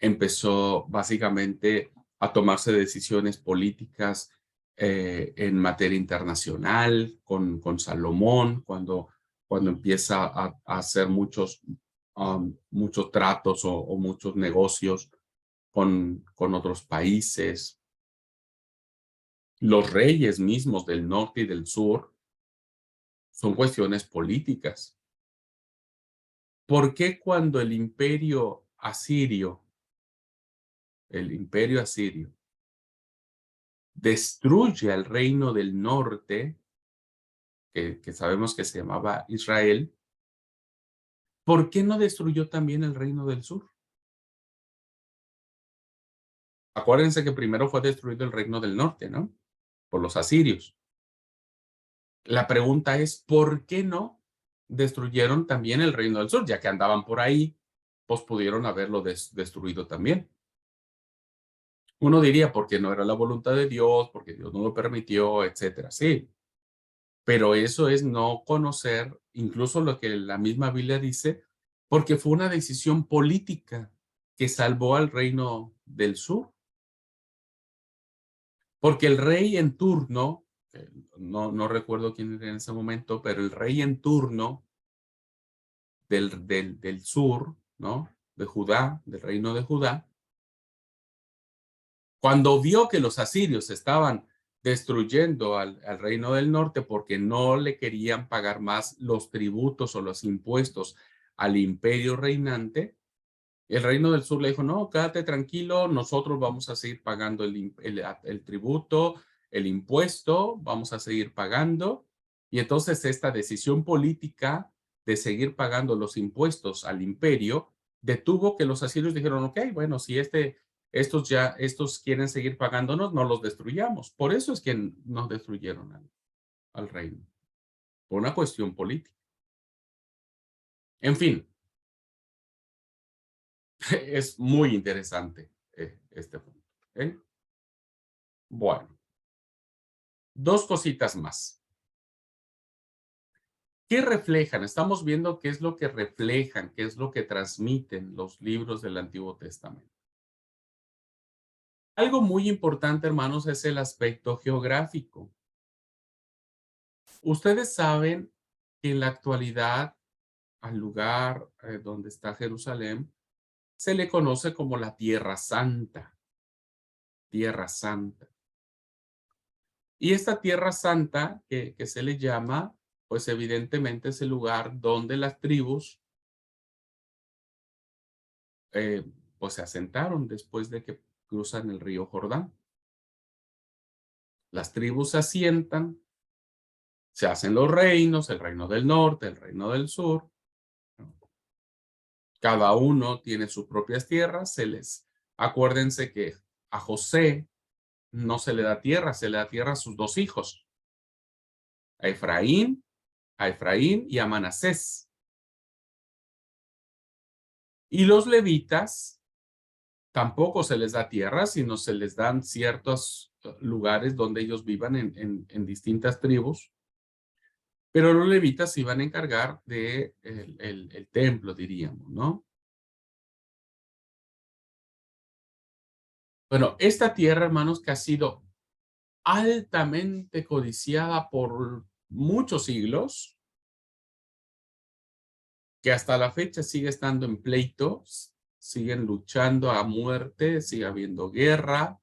empezó básicamente a tomarse decisiones políticas en materia internacional con Salomón, cuando empieza a hacer muchos tratos o muchos negocios con otros países. Los reyes mismos del norte y del sur son cuestiones políticas. ¿Por qué cuando el imperio asirio destruye al reino del norte, que sabemos que se llamaba Israel, ¿por qué no destruyó también el reino del sur? Acuérdense que primero fue destruido el reino del norte, ¿no? Por los asirios. La pregunta es, ¿por qué no destruyeron también el reino del sur? Ya que andaban por ahí, pues pudieron haberlo destruido también. Uno diría, porque no era la voluntad de Dios, porque Dios no lo permitió, etcétera. Sí, pero eso es no conocer incluso lo que la misma Biblia dice, porque fue una decisión política que salvó al reino del sur. Porque el rey en turno, no recuerdo quién era en ese momento, pero el rey en turno del sur, ¿no? De Judá, del reino de Judá, cuando vio que los asirios estaban destruyendo al reino del norte porque no le querían pagar más los tributos o los impuestos al imperio reinante, el reino del sur le dijo, no, quédate tranquilo, nosotros vamos a seguir pagando el tributo, el impuesto, vamos a seguir pagando. Y entonces esta decisión política de seguir pagando los impuestos al imperio detuvo que los asirios dijeron, ok, bueno, si estos quieren seguir pagándonos, no los destruyamos. Por eso es que nos destruyeron al reino, por una cuestión política. En fin, es muy interesante este punto. ¿Eh? Bueno, dos cositas más. ¿Qué reflejan? Estamos viendo qué es lo que reflejan, qué es lo que transmiten los libros del Antiguo Testamento. Algo muy importante, hermanos, es el aspecto geográfico. Ustedes saben que en la actualidad al lugar donde está Jerusalén se le conoce como la Tierra Santa. Tierra Santa. Y esta Tierra Santa que se le llama, pues evidentemente es el lugar donde las tribus pues se asentaron después de que cruzan el río Jordán. Las tribus se asientan, se hacen los reinos, el reino del norte, el reino del sur. Cada uno tiene sus propias tierras. Acuérdense que a José no se le da tierra, se le da tierra a sus dos hijos. a Efraín y a Manasés. Y los levitas tampoco se les da tierra, sino se les dan ciertos lugares donde ellos vivan en distintas tribus. Pero los levitas se iban a encargar de el templo, diríamos, ¿no? Bueno, esta tierra, hermanos, que ha sido altamente codiciada por muchos siglos, que hasta la fecha sigue estando en pleitos, siguen luchando a muerte, sigue habiendo guerra.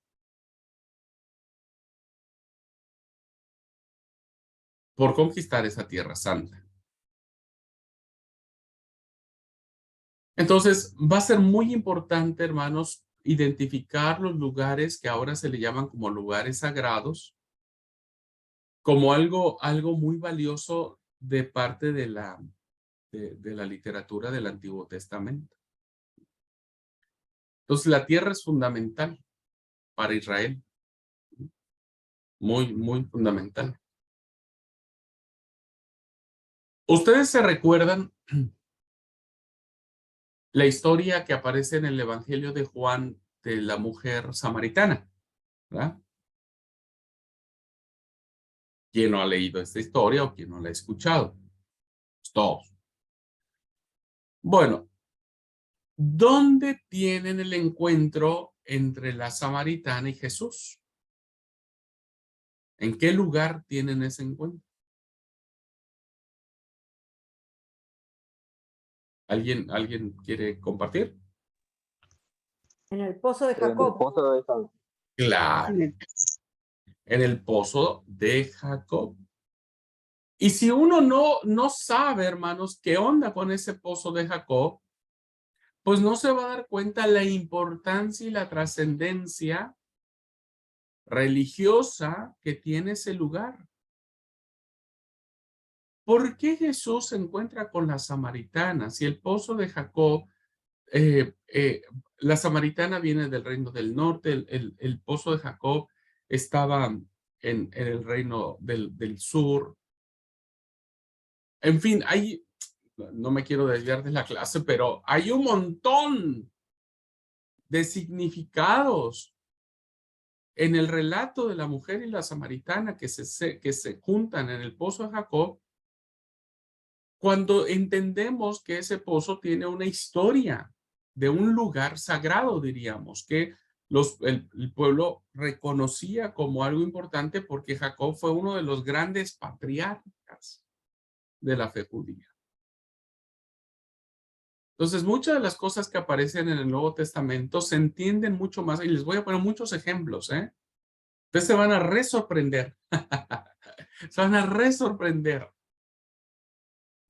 Por conquistar esa tierra santa. Entonces, va a ser muy importante, hermanos, identificar los lugares que ahora se le llaman como lugares sagrados, como algo muy valioso de parte de la literatura del Antiguo Testamento. Entonces, la tierra es fundamental para Israel. Muy, muy fundamental. ¿Ustedes se recuerdan la historia que aparece en el Evangelio de Juan de la mujer samaritana? ¿Verdad? ¿Quién no ha leído esta historia o quién no la ha escuchado? Pues todos. Bueno, ¿dónde tienen el encuentro entre la samaritana y Jesús? ¿En qué lugar tienen ese encuentro? ¿Alguien quiere compartir? En el pozo de En el Jacob. pozo de Jacob. Claro, en el pozo de Jacob. Y si uno no sabe, hermanos, qué onda con ese pozo de Jacob, pues no se va a dar cuenta la importancia y la trascendencia religiosa que tiene ese lugar. ¿Por qué Jesús se encuentra con la samaritana? Si el pozo de Jacob, la samaritana viene del reino del norte, el pozo de Jacob estaba en el reino del sur. En fin, no me quiero desviar de la clase, pero hay un montón de significados en el relato de la mujer y la samaritana que se juntan en el pozo de Jacob, cuando entendemos que ese pozo tiene una historia de un lugar sagrado, diríamos, que el pueblo reconocía como algo importante porque Jacob fue uno de los grandes patriarcas de la fe judía. Entonces, muchas de las cosas que aparecen en el Nuevo Testamento se entienden mucho más, y les voy a poner muchos ejemplos, ¿eh? Ustedes se van a resorprender, se van a resorprender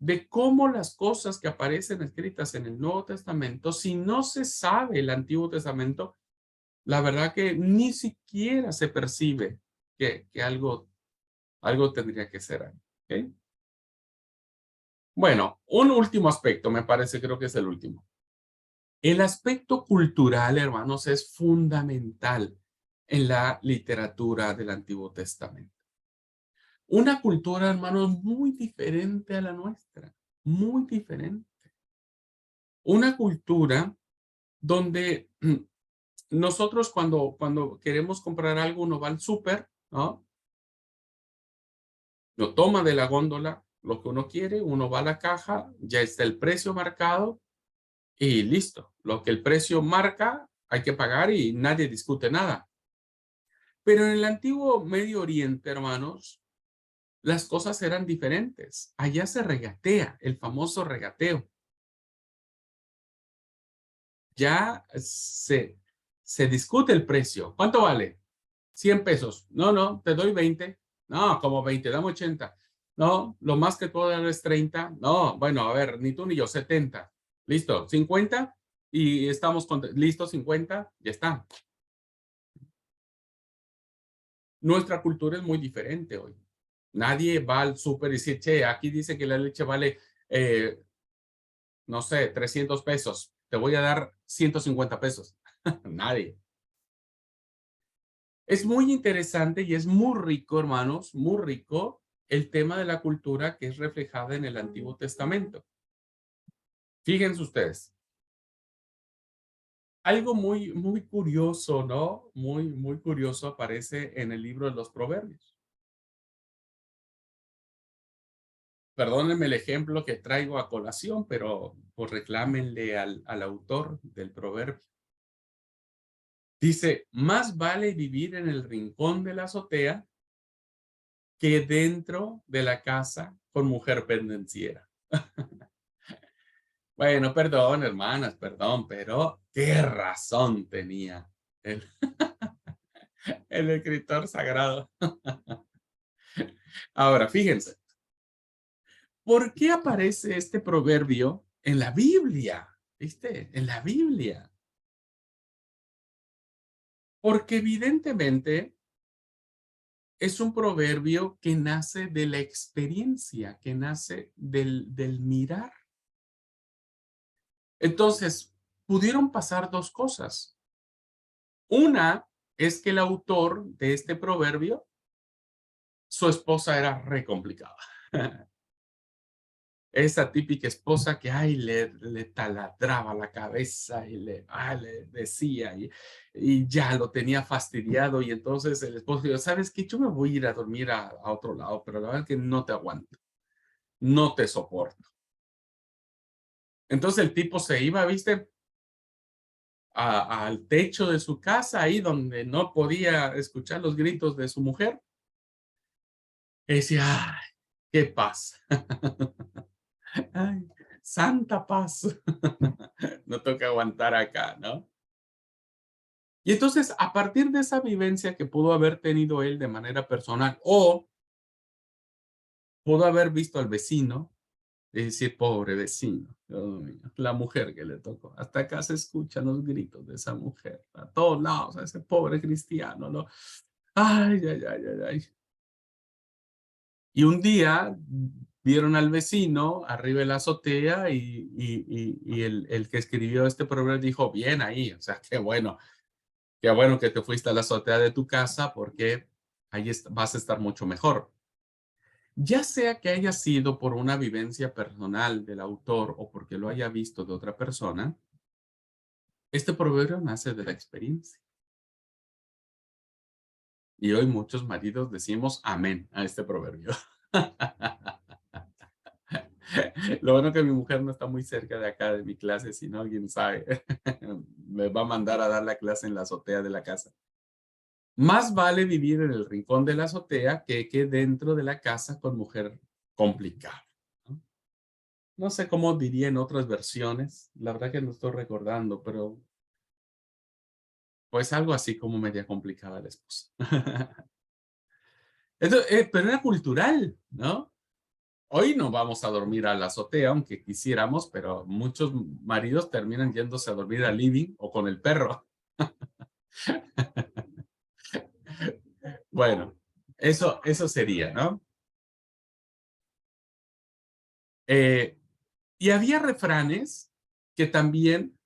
de cómo las cosas que aparecen escritas en el Nuevo Testamento, si no se sabe el Antiguo Testamento, la verdad que ni siquiera se percibe que algo tendría que ser ahí. ¿Okay? Bueno, un último aspecto, me parece, creo que es el último. El aspecto cultural, hermanos, es fundamental en la literatura del Antiguo Testamento. Una cultura, hermanos, muy diferente a la nuestra, muy diferente. Una cultura donde nosotros cuando queremos comprar algo, uno va al súper, ¿no? Lo toma de la góndola, lo que uno quiere, uno va a la caja, ya está el precio marcado y listo. Lo que el precio marca, hay que pagar y nadie discute nada. Pero en el antiguo Medio Oriente, hermanos, las cosas eran diferentes. Allá se regatea, el famoso regateo. Ya se discute el precio. ¿Cuánto vale? 100 pesos. No, te doy 20. No, como 20, dame 80. No, lo más que puedo dar es 30. No, bueno, a ver, ni tú ni yo, 70. Listo, 50 y estamos listo, 50, ya está. Nuestra cultura es muy diferente hoy. Nadie va al súper y dice, che, aquí dice que la leche vale, no sé, 300 pesos. Te voy a dar 150 pesos. Nadie. Es muy interesante y es muy rico, hermanos, muy rico el tema de la cultura que es reflejada en el Antiguo Testamento. Fíjense ustedes. Algo muy curioso, ¿no? Muy curioso aparece en el libro de los Proverbios. Perdónenme el ejemplo que traigo a colación, pero pues reclámenle al autor del proverbio. Dice, más vale vivir en el rincón de la azotea que dentro de la casa con mujer pendenciera. Bueno, perdón, hermanas, perdón, pero qué razón tenía el, el escritor sagrado. Ahora, fíjense, ¿por qué aparece este proverbio en la Biblia? ¿Viste? En la Biblia. Porque evidentemente es un proverbio que nace de la experiencia, que nace del mirar. Entonces, pudieron pasar dos cosas. Una es que el autor de este proverbio, su esposa era re complicada. Esa típica esposa que, ay, le taladraba la cabeza y le decía y ya lo tenía fastidiado. Y entonces el esposo dijo, ¿sabes qué? Yo me voy a ir a dormir a otro lado, pero la verdad es que no te aguanto, no te soporto. Entonces el tipo se iba, ¿viste? Al techo de su casa, ahí donde no podía escuchar los gritos de su mujer. Y decía, ay, qué paz. Ay, santa paz. No toca aguantar acá, ¿no? Y entonces, a partir de esa vivencia que pudo haber tenido él de manera personal, o pudo haber visto al vecino, y decir, pobre vecino, Dios mío, la mujer que le tocó. Hasta acá se escuchan los gritos de esa mujer, a todos lados, a ese pobre cristiano, ¿no? Ay, ay, ay, ay, ay. Y un día vieron al vecino arriba de la azotea y el que escribió este proverbio dijo, bien ahí, o sea, qué bueno que te fuiste a la azotea de tu casa porque ahí vas a estar mucho mejor. Ya sea que haya sido por una vivencia personal del autor o porque lo haya visto de otra persona, este proverbio nace de la experiencia. Y hoy muchos maridos decimos amén a este proverbio. Lo bueno que mi mujer no está muy cerca de acá de mi clase, si no alguien sabe, me va a mandar a dar la clase en la azotea de la casa. Más vale vivir en el rincón de la azotea que dentro de la casa con mujer complicada. ¿No? No sé cómo diría en otras versiones, la verdad que no estoy recordando, pero pues algo así como media complicada la esposa. Pero era cultural, ¿no? Hoy no vamos a dormir a la azotea, aunque quisiéramos, pero muchos maridos terminan yéndose a dormir al living o con el perro. Bueno, eso sería, ¿no? Y había refranes que también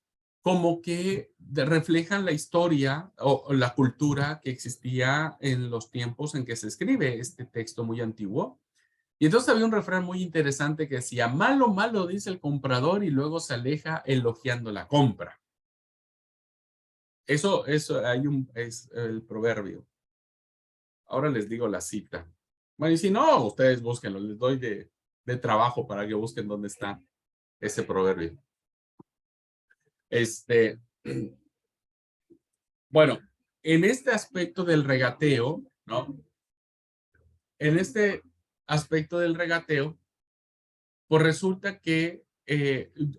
como que reflejan la historia o la cultura que existía en los tiempos en que se escribe este texto muy antiguo. Y entonces había un refrán muy interesante que decía, malo, malo dice el comprador y luego se aleja elogiando la compra. Eso es el proverbio. Ahora les digo la cita. Bueno, y si no, ustedes búsquenlo. Les doy de trabajo para que busquen dónde está ese proverbio. Bueno, en este aspecto del regateo, ¿no? En este aspecto del regateo, pues resulta que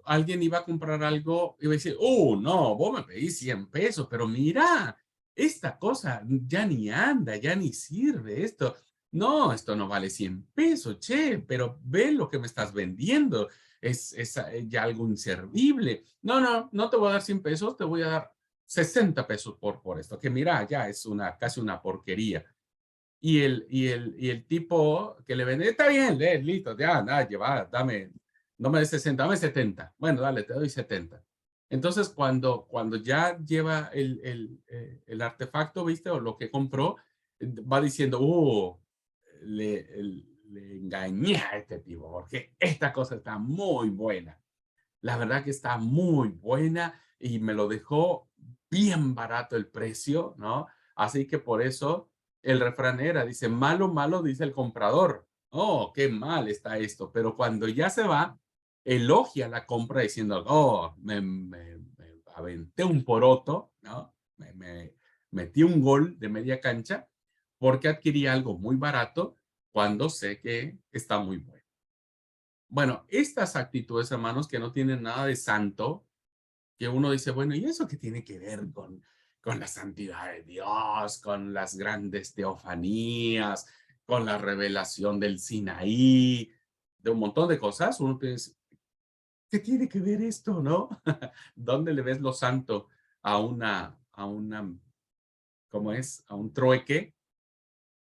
alguien iba a comprar algo y iba a decir, no, vos me pedís 100 pesos, pero mira, esta cosa ya ni anda, ya ni sirve esto. No, esto no vale 100 pesos, che, pero ve lo que me estás vendiendo. Es ya algo inservible. No te voy a dar 100 pesos, te voy a dar 60 pesos por esto, que mira, ya es casi una porquería. Y el tipo que le vende, está bien, listo, ya, nada, lleva, dame, no me des 60, dame 70. Bueno, dale, te doy 70. Entonces, cuando ya lleva el artefacto, ¿viste? O lo que compró, va diciendo, le le engañé a este tipo, porque esta cosa está muy buena. La verdad que está muy buena y me lo dejó bien barato el precio, ¿no? Así que por eso el refrán era, dice, malo, malo, dice el comprador. Oh, qué mal está esto. Pero cuando ya se va, elogia la compra diciendo, oh, me aventé un poroto, ¿no? Me metí un gol de media cancha porque adquirí algo muy barato cuando sé que está muy bueno. Bueno, estas actitudes, hermanos, que no tienen nada de santo, que uno dice, bueno, ¿y eso qué tiene que ver con la santidad de Dios, con las grandes teofanías, con la revelación del Sinaí, de un montón de cosas? Uno piensa, ¿qué tiene que ver esto, no? ¿Dónde le ves lo santo a una, ¿cómo es? A un trueque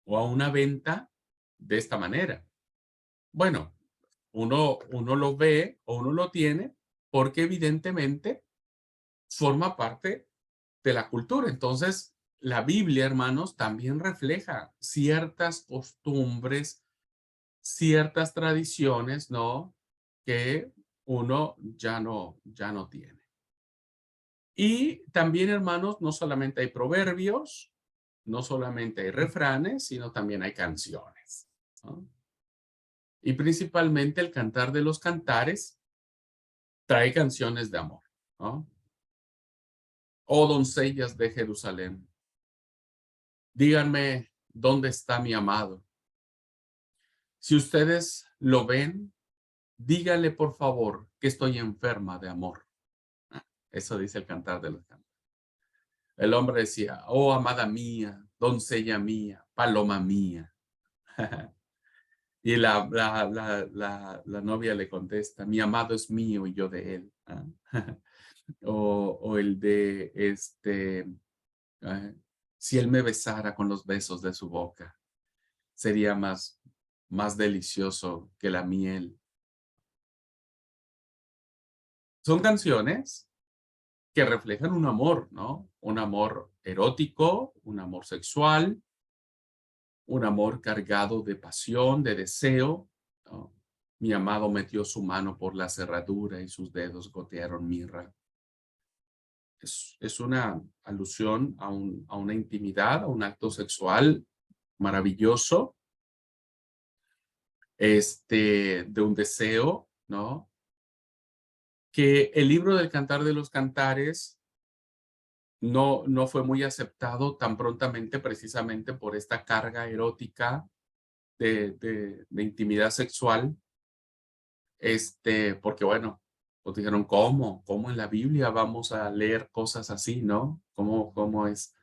o a una venta de esta manera? Bueno, uno lo ve o uno lo tiene porque evidentemente forma parte de la cultura. Entonces, la Biblia, hermanos, también refleja ciertas costumbres, ciertas tradiciones, ¿no? Que uno ya no tiene. Y también, hermanos, no solamente hay proverbios, no solamente hay refranes, sino también hay canciones, ¿no? Y principalmente el Cantar de los Cantares trae canciones de amor, ¿no? Oh, doncellas de Jerusalén, díganme dónde está mi amado. Si ustedes lo ven, díganle por favor que estoy enferma de amor. Eso dice el Cantar de los Cantares. El hombre decía, oh, amada mía, doncella mía, paloma mía. Y la novia le contesta, mi amado es mío y yo de él. O el de si él me besara con los besos de su boca, sería más delicioso que la miel. Son canciones que reflejan un amor, ¿no? Un amor erótico, un amor sexual, un amor cargado de pasión, de deseo, ¿no? Mi amado metió su mano por la cerradura y sus dedos gotearon mirra. Es una alusión a una intimidad, a un acto sexual maravilloso, de un deseo, ¿no? Que el libro del Cantar de los Cantares no fue muy aceptado tan prontamente precisamente por esta carga erótica de intimidad sexual, porque bueno, pues dijeron, ¿cómo en la Biblia vamos a leer cosas así, no? ¿Cómo es?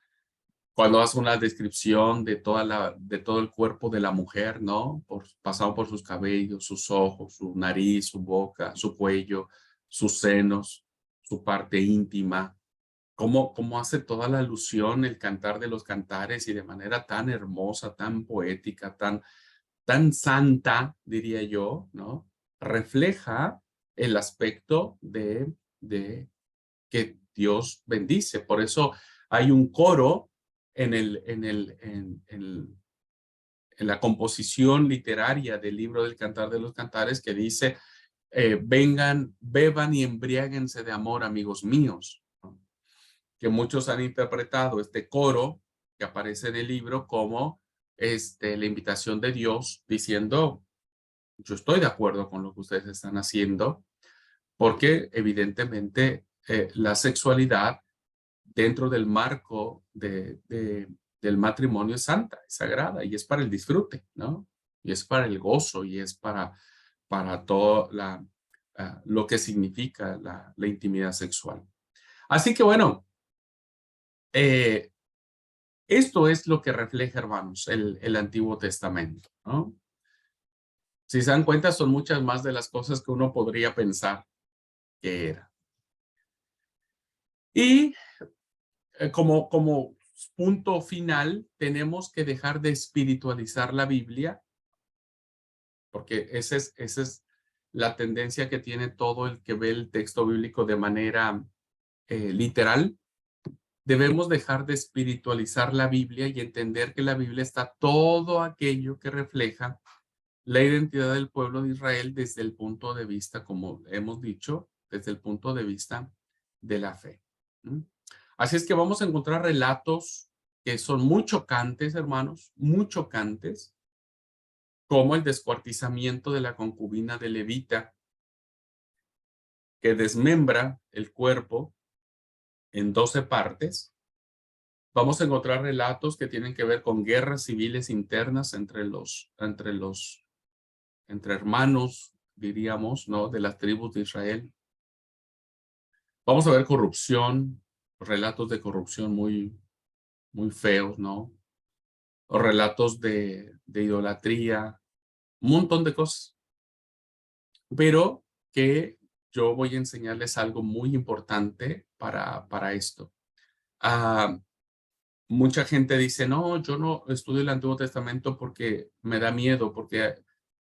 Cuando hace una descripción de de todo el cuerpo de la mujer, ¿no? Pasado por sus cabellos, sus ojos, su nariz, su boca, su cuello, sus senos, su parte íntima. Cómo hace toda la alusión el Cantar de los Cantares y de manera tan hermosa, tan poética, tan santa, diría yo, ¿no? Refleja el aspecto de que Dios bendice. Por eso hay un coro en la composición literaria del libro del Cantar de los Cantares que dice, vengan, beban y embriáguense de amor, amigos míos, ¿no? Que muchos han interpretado este coro que aparece en el libro como la invitación de Dios diciendo, yo estoy de acuerdo con lo que ustedes están haciendo, porque evidentemente la sexualidad dentro del marco del matrimonio es santa, es sagrada y es para el disfrute, ¿no? Y es para el gozo y es para todo lo que significa la intimidad sexual. Así que bueno, esto es lo que refleja, hermanos, el Antiguo Testamento, ¿no? Si se dan cuenta, son muchas más de las cosas que uno podría pensar que era. Y como punto final, tenemos que dejar de espiritualizar la Biblia, porque esa es la tendencia que tiene todo el que ve el texto bíblico de manera literal. Debemos dejar de espiritualizar la Biblia y entender que la Biblia está todo aquello que refleja la identidad del pueblo de Israel desde el punto de vista, como hemos dicho, desde el punto de vista de la fe. Así es que vamos a encontrar relatos que son muy chocantes, hermanos, muy chocantes, como el descuartizamiento de la concubina de Levita, que desmembra el cuerpo en 12 partes. Vamos a encontrar relatos que tienen que ver con guerras civiles internas entre hermanos, diríamos, ¿no? De las tribus de Israel. Vamos a ver corrupción, relatos de corrupción muy, muy feos, ¿no? O relatos de idolatría, un montón de cosas. Pero que yo voy a enseñarles algo muy importante para esto. Mucha gente dice, no, yo no estudio el Antiguo Testamento porque me da miedo, porque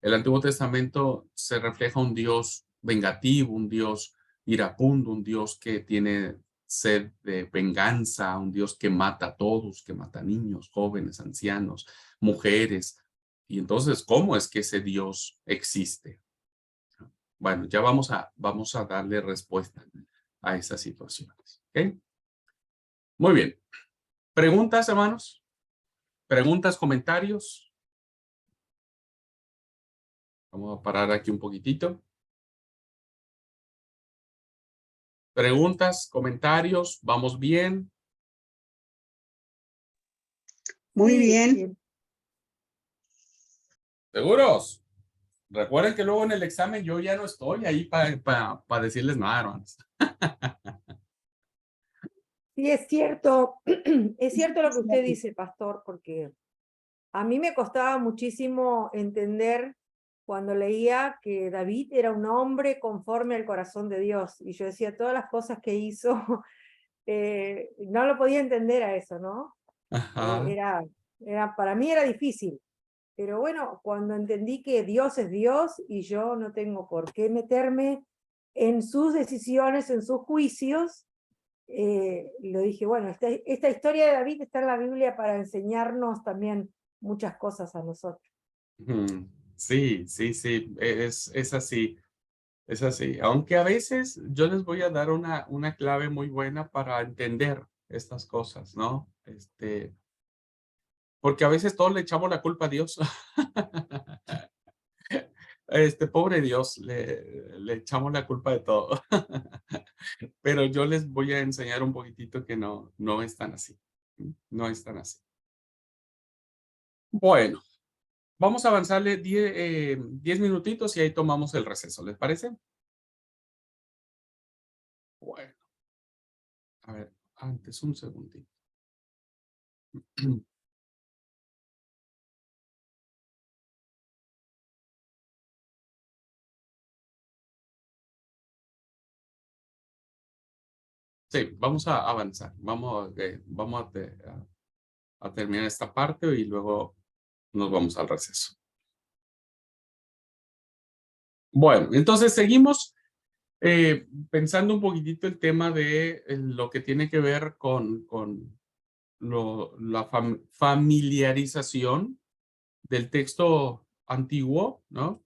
el Antiguo Testamento se refleja un Dios vengativo, un Dios iracundo, un Dios que tiene sed de venganza, un Dios que mata a todos, que mata a niños, jóvenes, ancianos, mujeres. Y entonces, ¿cómo es que ese Dios existe? Bueno, ya vamos a darle respuesta a esas situaciones. ¿Ok? Muy bien. ¿Preguntas, hermanos? ¿Preguntas, comentarios? Vamos a parar aquí un poquitito. ¿Preguntas, comentarios? ¿Vamos bien? Muy Sí, bien. ¿Seguros? Recuerden que luego en el examen yo ya no estoy ahí para decirles nada, hermanos. sí, es cierto, es cierto lo que usted dice, pastor, porque a mí me costaba muchísimo entender cuando leía que David era un hombre conforme al corazón de Dios, y yo decía todas las cosas que hizo, no lo podía entender a eso, ¿no? Ajá. Para mí era difícil, pero bueno, cuando entendí que Dios es Dios y yo no tengo por qué meterme en sus decisiones, en sus juicios, lo dije, bueno, esta historia de David está en la Biblia para enseñarnos también muchas cosas a nosotros. Sí, sí, sí, es así, es así. Aunque a veces yo les voy a dar una clave muy buena para entender estas cosas, ¿no? Porque a veces todos le echamos la culpa a Dios. Pobre Dios, le echamos la culpa de todo. Pero yo les voy a enseñar un poquitito que no es tan así. No es tan así. Bueno, vamos a avanzarle 10 minutitos y ahí tomamos el receso, ¿les parece? Bueno, a ver, antes un segundito. Sí, vamos a avanzar. Vamos a terminar esta parte y luego nos vamos al receso. Bueno, entonces seguimos pensando un poquitito el tema de lo que tiene que ver con la familiarización del texto antiguo, ¿no?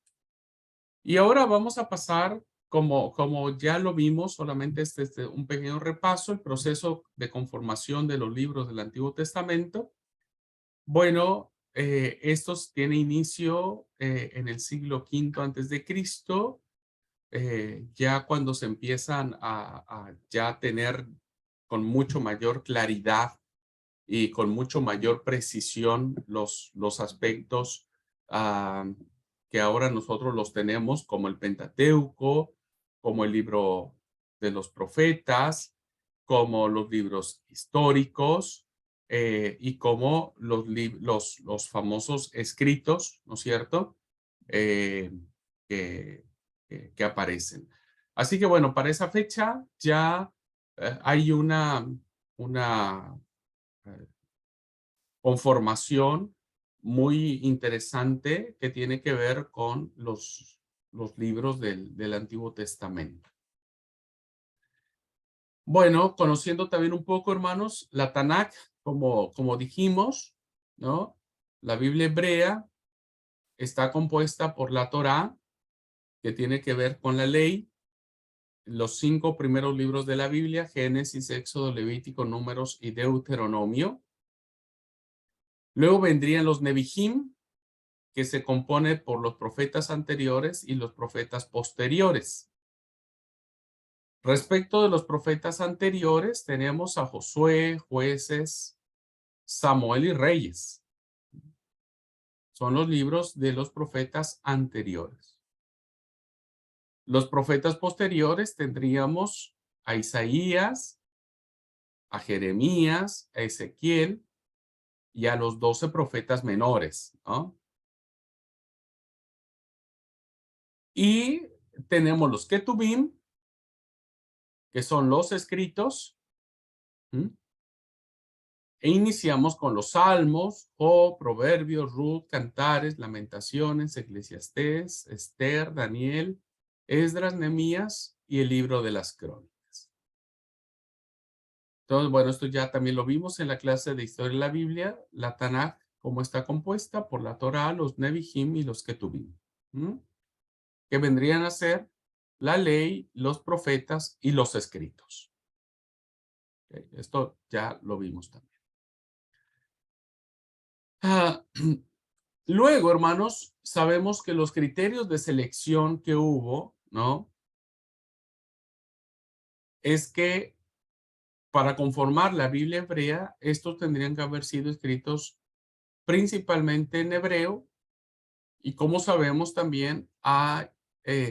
Y ahora vamos a pasar, como ya lo vimos, solamente un pequeño repaso, el proceso de conformación de los libros del Antiguo Testamento. Bueno, estos tienen inicio en el siglo V antes de Cristo, ya cuando se empiezan a ya tener con mucho mayor claridad y con mucho mayor precisión los aspectos que ahora nosotros los tenemos, como el Pentateuco, como el libro de los profetas, como los libros históricos y como los famosos escritos, ¿no es cierto? Que, que aparecen. Así que bueno, para esa fecha ya hay una conformación muy interesante que tiene que ver con los libros del Antiguo Testamento. Bueno, conociendo también un poco, hermanos, la Tanakh, como dijimos, ¿no? La Biblia hebrea está compuesta por la Torá, que tiene que ver con la ley, los 5 primeros libros de la Biblia, Génesis, Éxodo, Levítico, Números y Deuteronomio. Luego vendrían los Nebijim, que se compone por los profetas anteriores y los profetas posteriores. Respecto de los profetas anteriores, tenemos a Josué, Jueces, Samuel y Reyes. Son los libros de los profetas anteriores. Los profetas posteriores tendríamos a Isaías, a Jeremías, a Ezequiel y a los 12 profetas menores, ¿no? Y tenemos los Ketubim, que son los escritos, ¿m? E iniciamos con los Salmos, Job, Proverbios, Ruth, Cantares, Lamentaciones, Eclesiastés, Esther, Daniel, Esdras, Nehemías y el libro de las Crónicas. Entonces, bueno, esto ya también lo vimos en la clase de Historia de la Biblia, la Tanaj, cómo está compuesta por la Torá, los Nebijim y los Ketubim, que vendrían a ser la ley, los profetas y los escritos. Okay, esto ya lo vimos también. Luego, hermanos, sabemos que los criterios de selección que hubo, ¿no? Es que para conformar la Biblia hebrea, estos tendrían que haber sido escritos principalmente en hebreo, y como sabemos también hay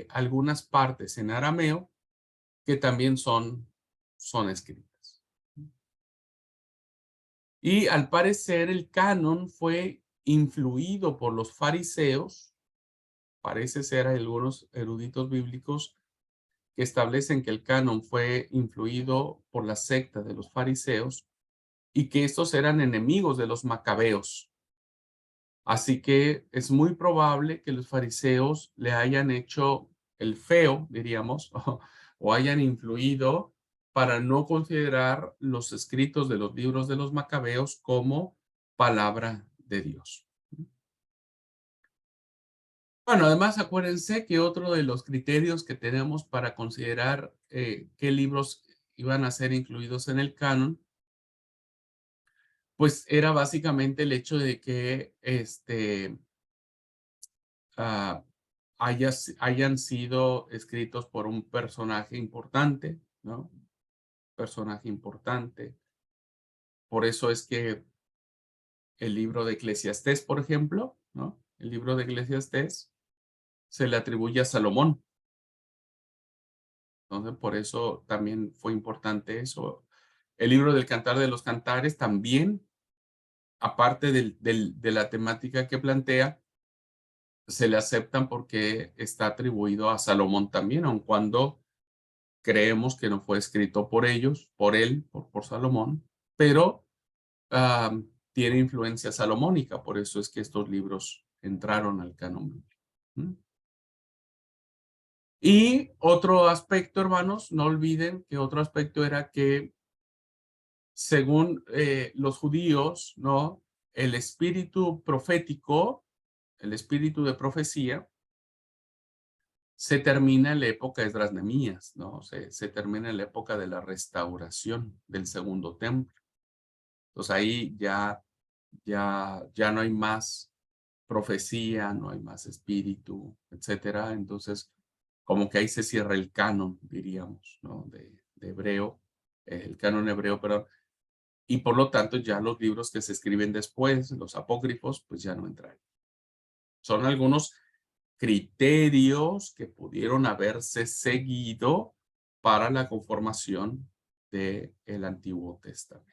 algunas partes en arameo que también son escritas. Y al parecer el canon fue influido por los fariseos. Parece ser, hay algunos eruditos bíblicos que establecen que el canon fue influido por la secta de los fariseos y que estos eran enemigos de los macabeos. Así que es muy probable que los fariseos le hayan hecho el feo, diríamos, o hayan influido para no considerar los escritos de los libros de los macabeos como palabra de Dios. Bueno, además acuérdense que otro de los criterios que tenemos para considerar qué libros iban a ser incluidos en el canon, pues era básicamente el hecho de que hayan sido escritos por un personaje importante, ¿no? Personaje importante. Por eso es que el libro de Eclesiastés, por ejemplo, ¿no? El libro de Eclesiastés se le atribuye a Salomón. Entonces, por eso también fue importante eso. El libro del Cantar de los Cantares también, aparte de la temática que plantea, se le aceptan porque está atribuido a Salomón también, aun cuando creemos que no fue escrito por ellos, por él, por Salomón, pero tiene influencia salomónica, por eso es que estos libros entraron al canon bíblico. Y otro aspecto, hermanos, no olviden que otro aspecto era que según los judíos, ¿no? El espíritu profético, el espíritu de profecía, se termina en la época de Esdras Nehemías, ¿no? Se termina en la época de la restauración del segundo templo. Entonces ahí ya no hay más profecía, no hay más espíritu, etcétera. Entonces, como que ahí se cierra el canon, diríamos, ¿no? De hebreo, el canon hebreo, perdón. Y por lo tanto ya los libros que se escriben después, los apócrifos, pues ya no entran. Son algunos criterios que pudieron haberse seguido para la conformación del Antiguo Testamento.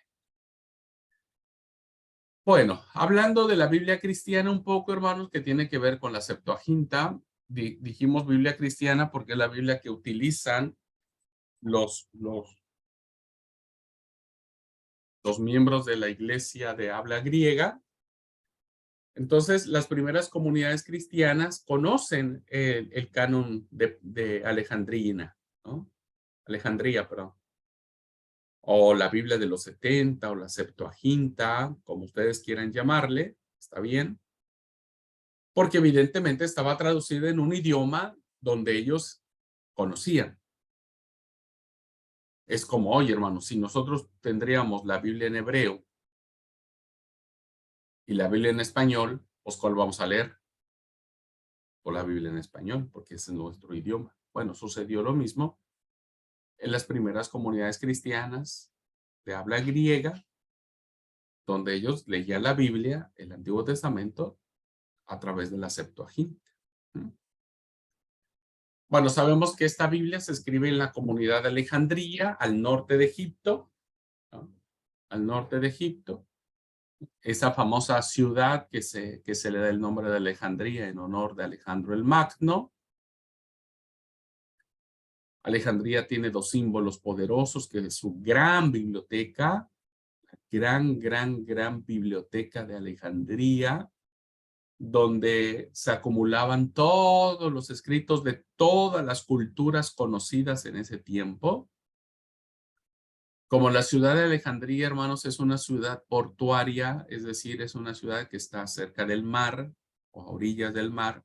Bueno, hablando de la Biblia cristiana un poco, hermanos, que tiene que ver con la Septuaginta. Dijimos Biblia cristiana porque es la Biblia que utilizan los miembros de la iglesia de habla griega. Entonces, las primeras comunidades cristianas conocen el canon de Alejandría, ¿no? Alejandría, perdón. O la Biblia de los 70, o la Septuaginta, como ustedes quieran llamarle, está bien. porque evidentemente estaba traducida en un idioma donde ellos conocían. Es como, oye, hermanos, si nosotros tendríamos la Biblia en hebreo y la Biblia en español, pues ¿cuál vamos a leer? O la Biblia en español, porque ese es nuestro idioma. Bueno, sucedió lo mismo en las primeras comunidades cristianas de habla griega, donde ellos leían la Biblia, el Antiguo Testamento, a través de la Septuaginta. Bueno, sabemos que esta Biblia se escribe en la comunidad de Alejandría, al norte de Egipto, ¿no? Al norte de Egipto, esa famosa ciudad que se le da el nombre de Alejandría en honor de Alejandro el Magno. Alejandría tiene dos símbolos poderosos, que es su gran biblioteca, gran biblioteca de Alejandría, donde se acumulaban todos los escritos de todas las culturas conocidas en ese tiempo. Como la ciudad de Alejandría, hermanos, es una ciudad portuaria, es decir, es una ciudad que está cerca del mar o a orillas del mar,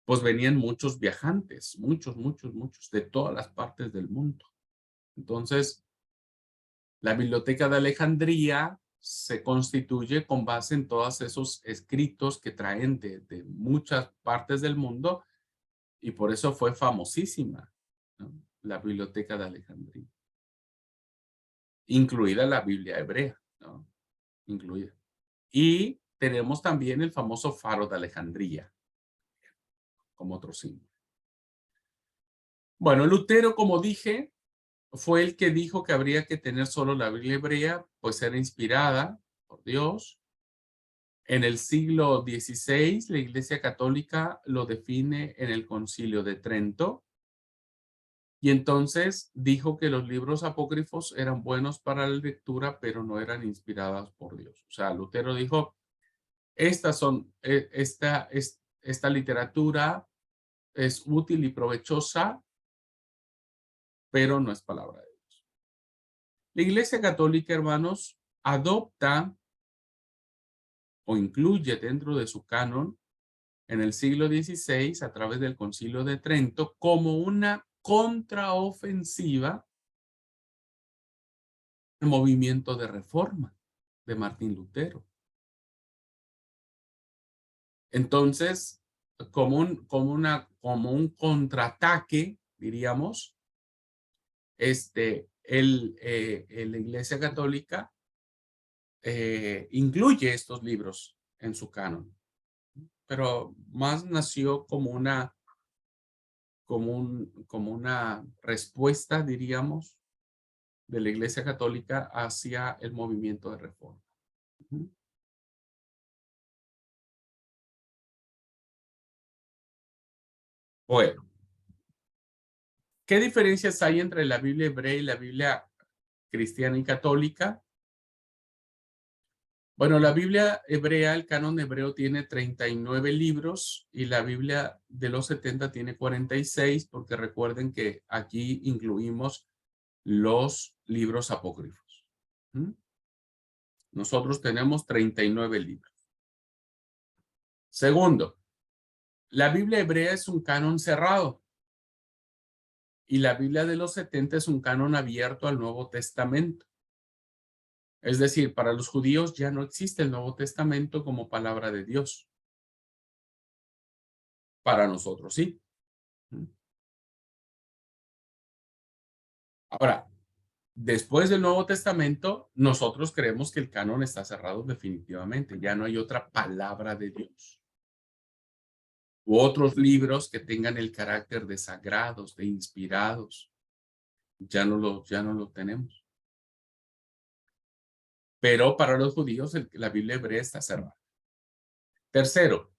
pues venían muchos viajantes, muchos, de todas las partes del mundo. Entonces, la Biblioteca de Alejandría se constituye con base en todos esos escritos que traen de muchas partes del mundo, y por eso fue famosísima, ¿no? La Biblioteca de Alejandría. Incluida la Biblia hebrea, ¿no? Incluida. Y tenemos también el famoso Faro de Alejandría, como otro símbolo. Bueno, Lutero, como dije, fue el que dijo que habría que tener solo la Biblia hebrea, pues era inspirada por Dios. En el siglo XVI, la Iglesia Católica lo define en el Concilio de Trento, y entonces dijo que los libros apócrifos eran buenos para la lectura, pero no eran inspirados por Dios. O sea, Lutero dijo, esta literatura es útil y provechosa, pero no es palabra de Dios. La Iglesia Católica, hermanos, adopta o incluye dentro de su canon en el siglo XVI, a través del Concilio de Trento, como una contraofensiva al movimiento de reforma de Martín Lutero. Entonces, como un contraataque, diríamos, la Iglesia Católica incluye estos libros en su canon, pero más nació como una respuesta, diríamos, de la Iglesia Católica hacia el movimiento de reforma. Bueno, ¿qué diferencias hay entre la Biblia hebrea y la Biblia cristiana y católica? Bueno, la Biblia hebrea, el canon hebreo, tiene 39 libros y la Biblia de los 70 tiene 46, porque recuerden que aquí incluimos los libros apócrifos. Nosotros tenemos 39 libros. Segundo, la Biblia hebrea es un canon cerrado y la Biblia de los 70 es un canon abierto al Nuevo Testamento. Es decir, para los judíos ya no existe el Nuevo Testamento como palabra de Dios. Para nosotros sí. Ahora, después del Nuevo Testamento, nosotros creemos que el canon está cerrado definitivamente. Ya no hay otra palabra de Dios. U otros libros que tengan el carácter de sagrados, de inspirados. Ya no lo tenemos. Pero para los judíos la Biblia hebrea está cerrada. Tercero,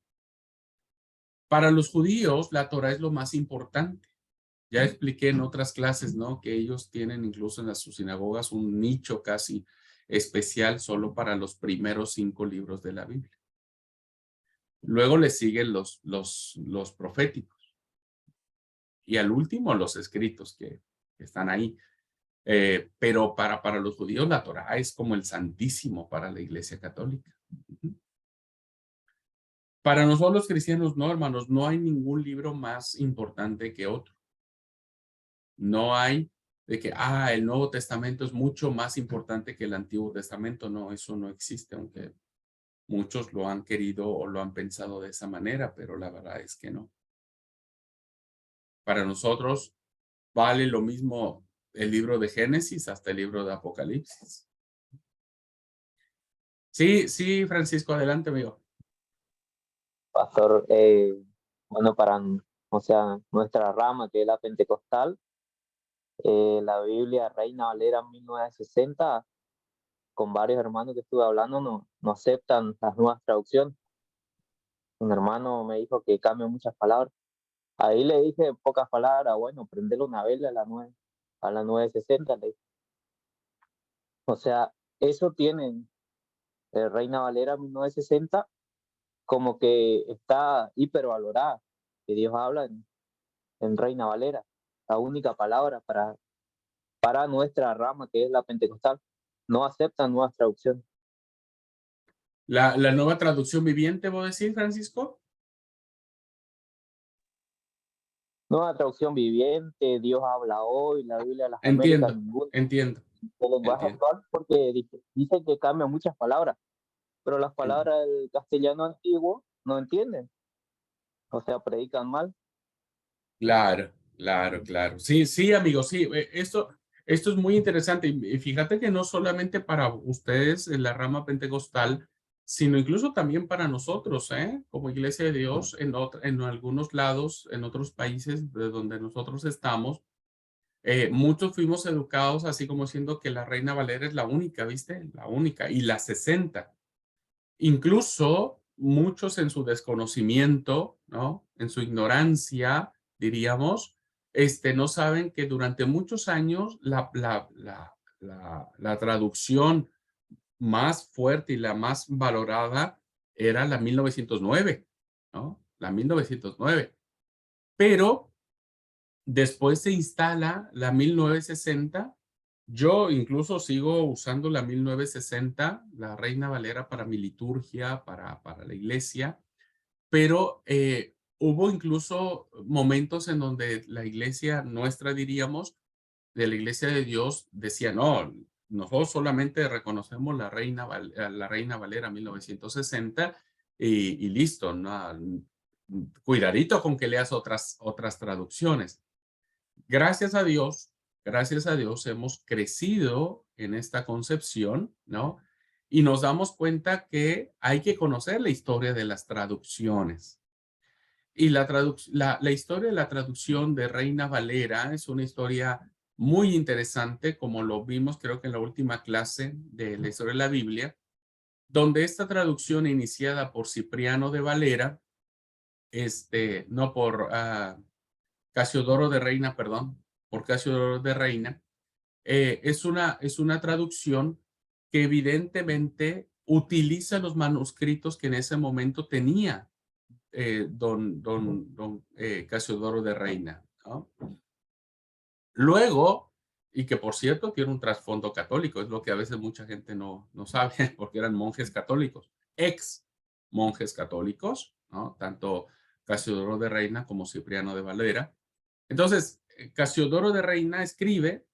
para los judíos la Torá es lo más importante. Ya expliqué en otras clases, ¿no? Que ellos tienen incluso en sus sinagogas un nicho casi especial solo para los primeros 5 libros de la Biblia. Luego le siguen los proféticos. Y al último los escritos que están ahí. Pero para los judíos la Torá es como el santísimo para la Iglesia Católica. Para nosotros los cristianos, no, hermanos, no hay ningún libro más importante que otro. No hay de que, el Nuevo Testamento es mucho más importante que el Antiguo Testamento. No, eso no existe, aunque muchos lo han querido o lo han pensado de esa manera, pero la verdad es que no. Para nosotros vale lo mismo el libro de Génesis hasta el libro de Apocalipsis. Sí, sí, Francisco, adelante, amigo. Pastor, bueno, o sea, nuestra rama, que es la pentecostal, la Biblia Reina Valera 1960, con varios hermanos que estuve hablando, no aceptan las nuevas traducciones. Un hermano me dijo que cambia muchas palabras. Ahí le dije en pocas palabras, bueno, prendele una vela a la 960. Le dije. O sea, eso tienen Reina Valera 1960 como que está hipervalorada, que Dios habla en Reina Valera, la única palabra para nuestra rama, que es la pentecostal. No aceptan nuevas traducciones. La nueva traducción viviente, ¿vos decís, Francisco? Nueva traducción viviente, Dios habla hoy, la Biblia de las Américas, Entiendo, ningún entiendo, el lenguaje entiendo, actual, porque dice que cambia muchas palabras, pero las entiendo. palabras del castellano antiguo no entienden, o sea, predican mal. Claro, claro, claro. Sí, sí, amigo, sí. Esto es muy interesante. Y fíjate que no solamente para ustedes en la rama pentecostal, sino incluso también para nosotros, como Iglesia de Dios, en algunos lados, en otros países de donde nosotros estamos, muchos fuimos educados así como siendo que la Reina Valera es la única, ¿viste? La única. Y la 60. Incluso muchos en su desconocimiento, ¿no? En su ignorancia, diríamos, no saben que durante muchos años la traducción más fuerte y la más valorada era la 1909, ¿no? La 1909. Pero después se instala la 1960. Yo incluso sigo usando la 1960, la Reina Valera, para mi liturgia, para la iglesia, pero hubo incluso momentos en donde la iglesia nuestra, diríamos, de la iglesia de Dios, decía, no, nosotros solamente reconocemos la Reina Valera 1960 y listo, no, cuidadito con que leas otras traducciones. Gracias a Dios hemos crecido en esta concepción, ¿no? Y nos damos cuenta que hay que conocer la historia de las traducciones. Y la historia de la traducción de Reina Valera es una historia muy interesante, como lo vimos creo que en la última clase de la historia de la Biblia, donde esta traducción iniciada por Cipriano de Valera, no por Casiodoro de Reina, perdón, por Casiodoro de Reina, es una traducción que evidentemente utiliza los manuscritos que en ese momento tenía don Casiodoro de Reina, ¿no? Luego, y que por cierto tiene un trasfondo católico, es lo que a veces mucha gente no sabe, porque eran monjes católicos, ex monjes católicos, ¿no? Tanto Casiodoro de Reina como Cipriano de Valera. Entonces, Casiodoro de Reina escribe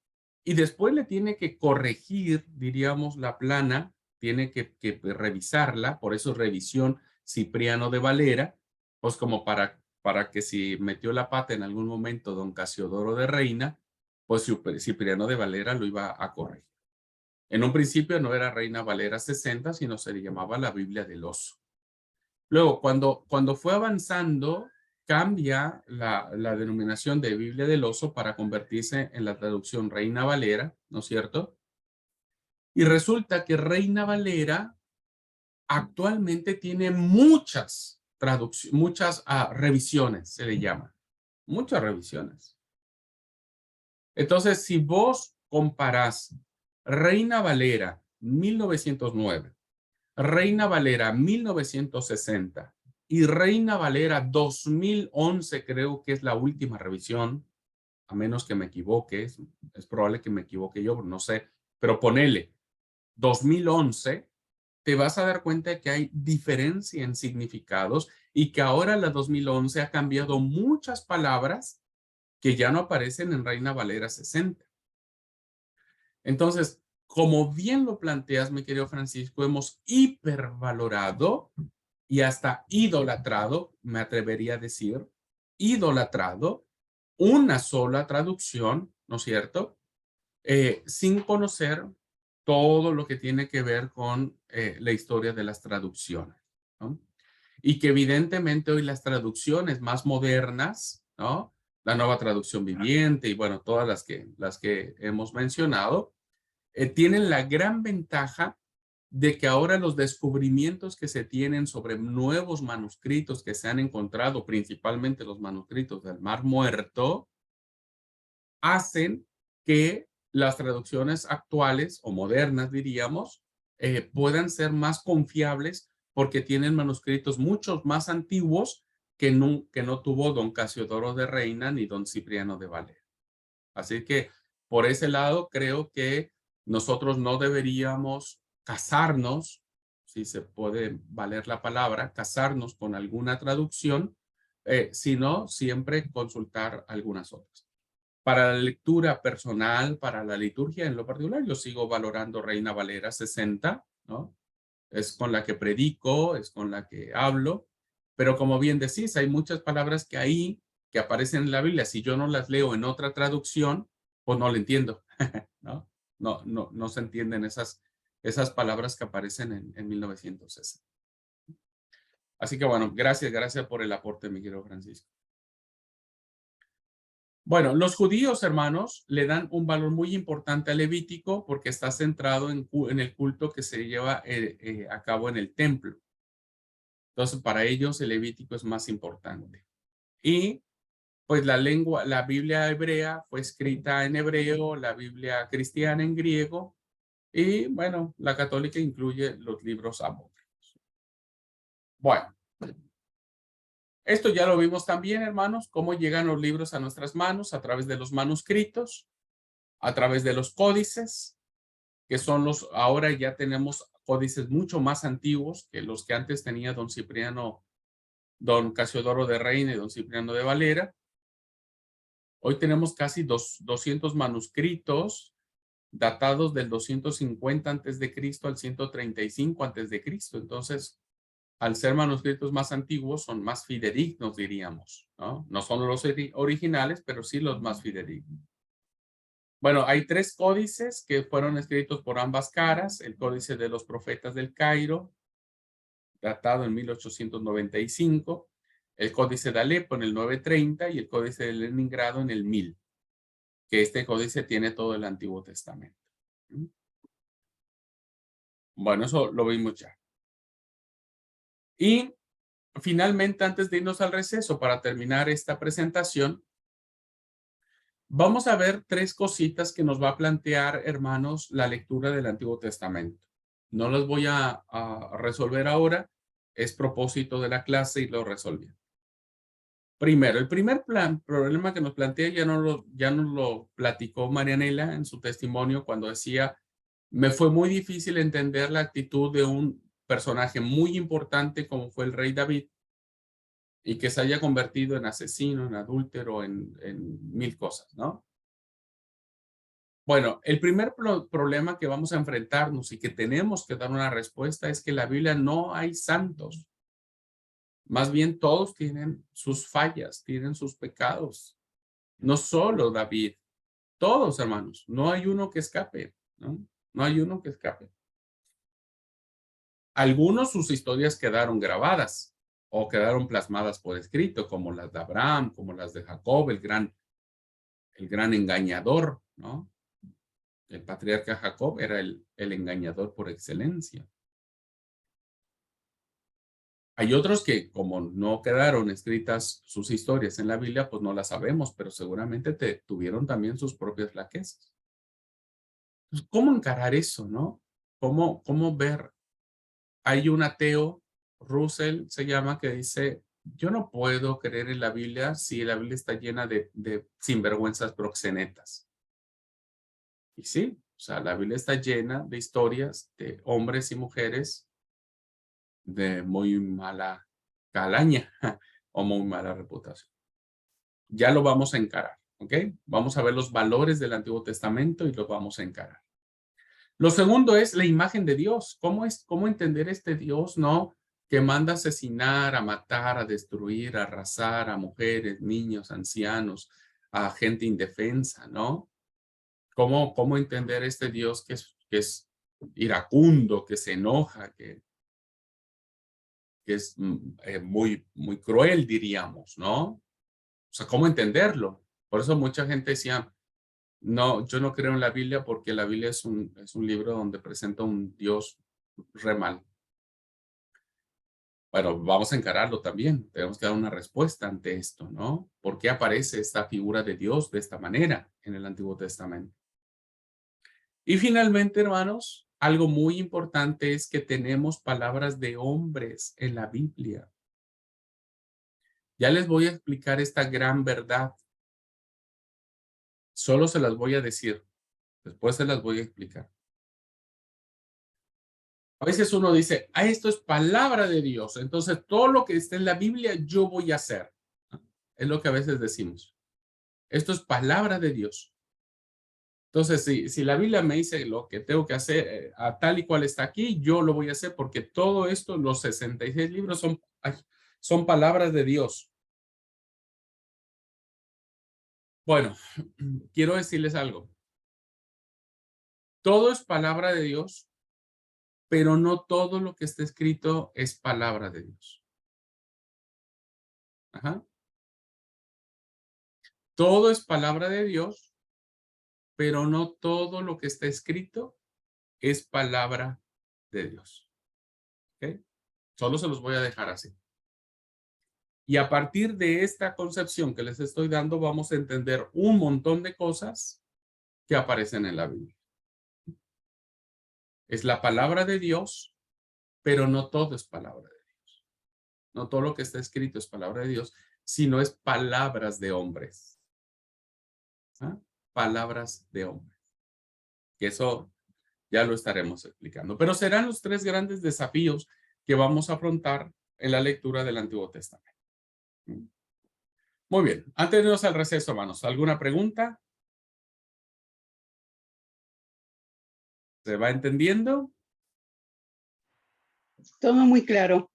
y después le tiene que corregir, diríamos, la plana, tiene que revisarla, por eso revisión Cipriano de Valera, pues como para que si metió la pata en algún momento don Casiodoro de Reina, pues Cipriano de Valera lo iba a corregir. En un principio no era Reina Valera 60, sino se le llamaba la Biblia del Oso. Luego, cuando fue avanzando, cambia la denominación de Biblia del Oso para convertirse en la traducción Reina Valera, ¿no es cierto? Y resulta que Reina Valera actualmente tiene muchas revisiones, se le llama. Muchas revisiones. Entonces, si vos comparás Reina Valera 1909, Reina Valera 1960 y Reina Valera 2011, creo que es la última revisión, a menos que me equivoque, es probable que me equivoque yo, no sé, pero ponele 2011, te vas a dar cuenta que hay diferencia en significados y que ahora la 2011 ha cambiado muchas palabras que ya no aparecen en Reina Valera 60. Entonces, como bien lo planteas, mi querido Francisco, hemos hipervalorado y hasta idolatrado, me atrevería a decir, idolatrado una sola traducción, ¿no es cierto? Sin conocer todo lo que tiene que ver con la historia de las traducciones, ¿no? Y que evidentemente hoy las traducciones más modernas, ¿no? La nueva traducción viviente y bueno, todas las que hemos mencionado, tienen la gran ventaja de que ahora los descubrimientos que se tienen sobre nuevos manuscritos que se han encontrado, principalmente los manuscritos del Mar Muerto, hacen que las traducciones actuales o modernas, diríamos, puedan ser más confiables porque tienen manuscritos muchos más antiguos que no tuvo don Casiodoro de Reina ni don Cipriano de Valera. Así que por ese lado creo que nosotros no deberíamos casarnos, si se puede valer la palabra, casarnos con alguna traducción, sino siempre consultar algunas otras. Para la lectura personal, para la liturgia en lo particular, yo sigo valorando Reina Valera 60, ¿no? Es con la que predico, es con la que hablo, pero como bien decís, hay muchas palabras que aparecen en la Biblia. Si yo no las leo en otra traducción, pues no lo entiendo, ¿no? No se entienden esas palabras que aparecen en 1960. Así que bueno, gracias por el aporte, mi querido Francisco. Bueno, los judíos, hermanos, le dan un valor muy importante al Levítico porque está centrado en el culto que se lleva a cabo en el templo. Entonces, para ellos el Levítico es más importante. Y pues la Biblia hebrea fue escrita en hebreo, la Biblia cristiana en griego y bueno, la católica incluye los libros apócrifos. Bueno. Esto ya lo vimos también, hermanos, cómo llegan los libros a nuestras manos a través de los manuscritos, a través de los códices, que son ahora ya tenemos códices mucho más antiguos que los que antes tenía don Cipriano, don Casiodoro de Reina y don Cipriano de Valera. Hoy tenemos casi 200 manuscritos datados del 250 antes de Cristo al 135 antes de Cristo. Entonces, al ser manuscritos más antiguos, son más fidedignos, diríamos, ¿no? No son los originales, pero sí los más fidedignos. Bueno, hay 3 códices que fueron escritos por ambas caras. El Códice de los Profetas del Cairo, datado en 1895. El Códice de Alepo en el 930 y el Códice de Leningrado en el 1000. Que este códice tiene todo el Antiguo Testamento. Bueno, eso lo vimos ya. Y finalmente, antes de irnos al receso para terminar esta presentación, vamos a ver 3 cositas que nos va a plantear, hermanos, la lectura del Antiguo Testamento. No las voy a resolver ahora, es propósito de la clase y lo resolví. Primero, el primer problema que nos plantea ya nos lo platicó Marianela en su testimonio cuando decía, me fue muy difícil entender la actitud de un personaje muy importante como fue el rey David y que se haya convertido en asesino, en adúltero, en 1000 cosas, ¿no? Bueno, el primer problema que vamos a enfrentarnos y que tenemos que dar una respuesta es que en la Biblia no hay santos. Más bien todos tienen sus fallas, tienen sus pecados. No solo David, todos, hermanos. No hay uno que escape, ¿no? No hay uno que escape. Algunos sus historias quedaron grabadas o quedaron plasmadas por escrito, como las de Abraham, como las de Jacob, el gran engañador, ¿no? El patriarca Jacob era el engañador por excelencia. Hay otros que, como no quedaron escritas sus historias en la Biblia, pues no las sabemos, pero seguramente tuvieron también sus propias flaquezas. Pues, ¿cómo encarar eso, no? ¿Cómo ver? Hay un ateo, Russell se llama, que dice, yo no puedo creer en la Biblia si la Biblia está llena de sinvergüenzas proxenetas. Y sí, o sea, la Biblia está llena de historias de hombres y mujeres de muy mala calaña o muy mala reputación. Ya lo vamos a encarar, ¿ok? Vamos a ver los valores del Antiguo Testamento y los vamos a encarar. Lo segundo es la imagen de Dios. ¿Cómo entender este Dios, no? Que manda a asesinar, a matar, a destruir, a arrasar a mujeres, niños, ancianos, a gente indefensa, ¿no? ¿Cómo entender este Dios que es iracundo, que se enoja, que es muy cruel, diríamos, ¿no? O sea, ¿cómo entenderlo? Por eso mucha gente decía, no, yo no creo en la Biblia porque la Biblia es un libro donde presenta un Dios re mal. Bueno, vamos a encararlo también. Tenemos que dar una respuesta ante esto, ¿no? ¿Por qué aparece esta figura de Dios de esta manera en el Antiguo Testamento? Y finalmente, hermanos, algo muy importante es que tenemos palabras de hombres en la Biblia. Ya les voy a explicar esta gran verdad. Solo se las voy a decir. Después se las voy a explicar. A veces uno dice, esto es palabra de Dios. Entonces, todo lo que está en la Biblia yo voy a hacer. Es lo que a veces decimos. Esto es palabra de Dios. Entonces, si la Biblia me dice lo que tengo que hacer, a tal y cual está aquí, yo lo voy a hacer porque todo esto, los 66 libros son palabras de Dios. Bueno, quiero decirles algo. Todo es palabra de Dios, pero no todo lo que está escrito es palabra de Dios. Ajá. Todo es palabra de Dios, pero no todo lo que está escrito es palabra de Dios. ¿Ok? Solo se los voy a dejar así. Y a partir de esta concepción que les estoy dando, vamos a entender un montón de cosas que aparecen en la Biblia. Es la palabra de Dios, pero no todo es palabra de Dios. No todo lo que está escrito es palabra de Dios, sino es palabras de hombres. ¿Ah? Palabras de hombres. Que eso ya lo estaremos explicando. Pero serán los tres grandes desafíos que vamos a afrontar en la lectura del Antiguo Testamento. Muy bien. Antes de irnos al receso, hermanos, ¿alguna pregunta? ¿Se va entendiendo? Todo muy claro.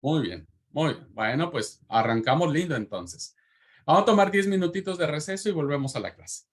Muy bien, muy bien. Bueno, pues arrancamos lindo entonces. Vamos a tomar 10 minutitos de receso y volvemos a la clase.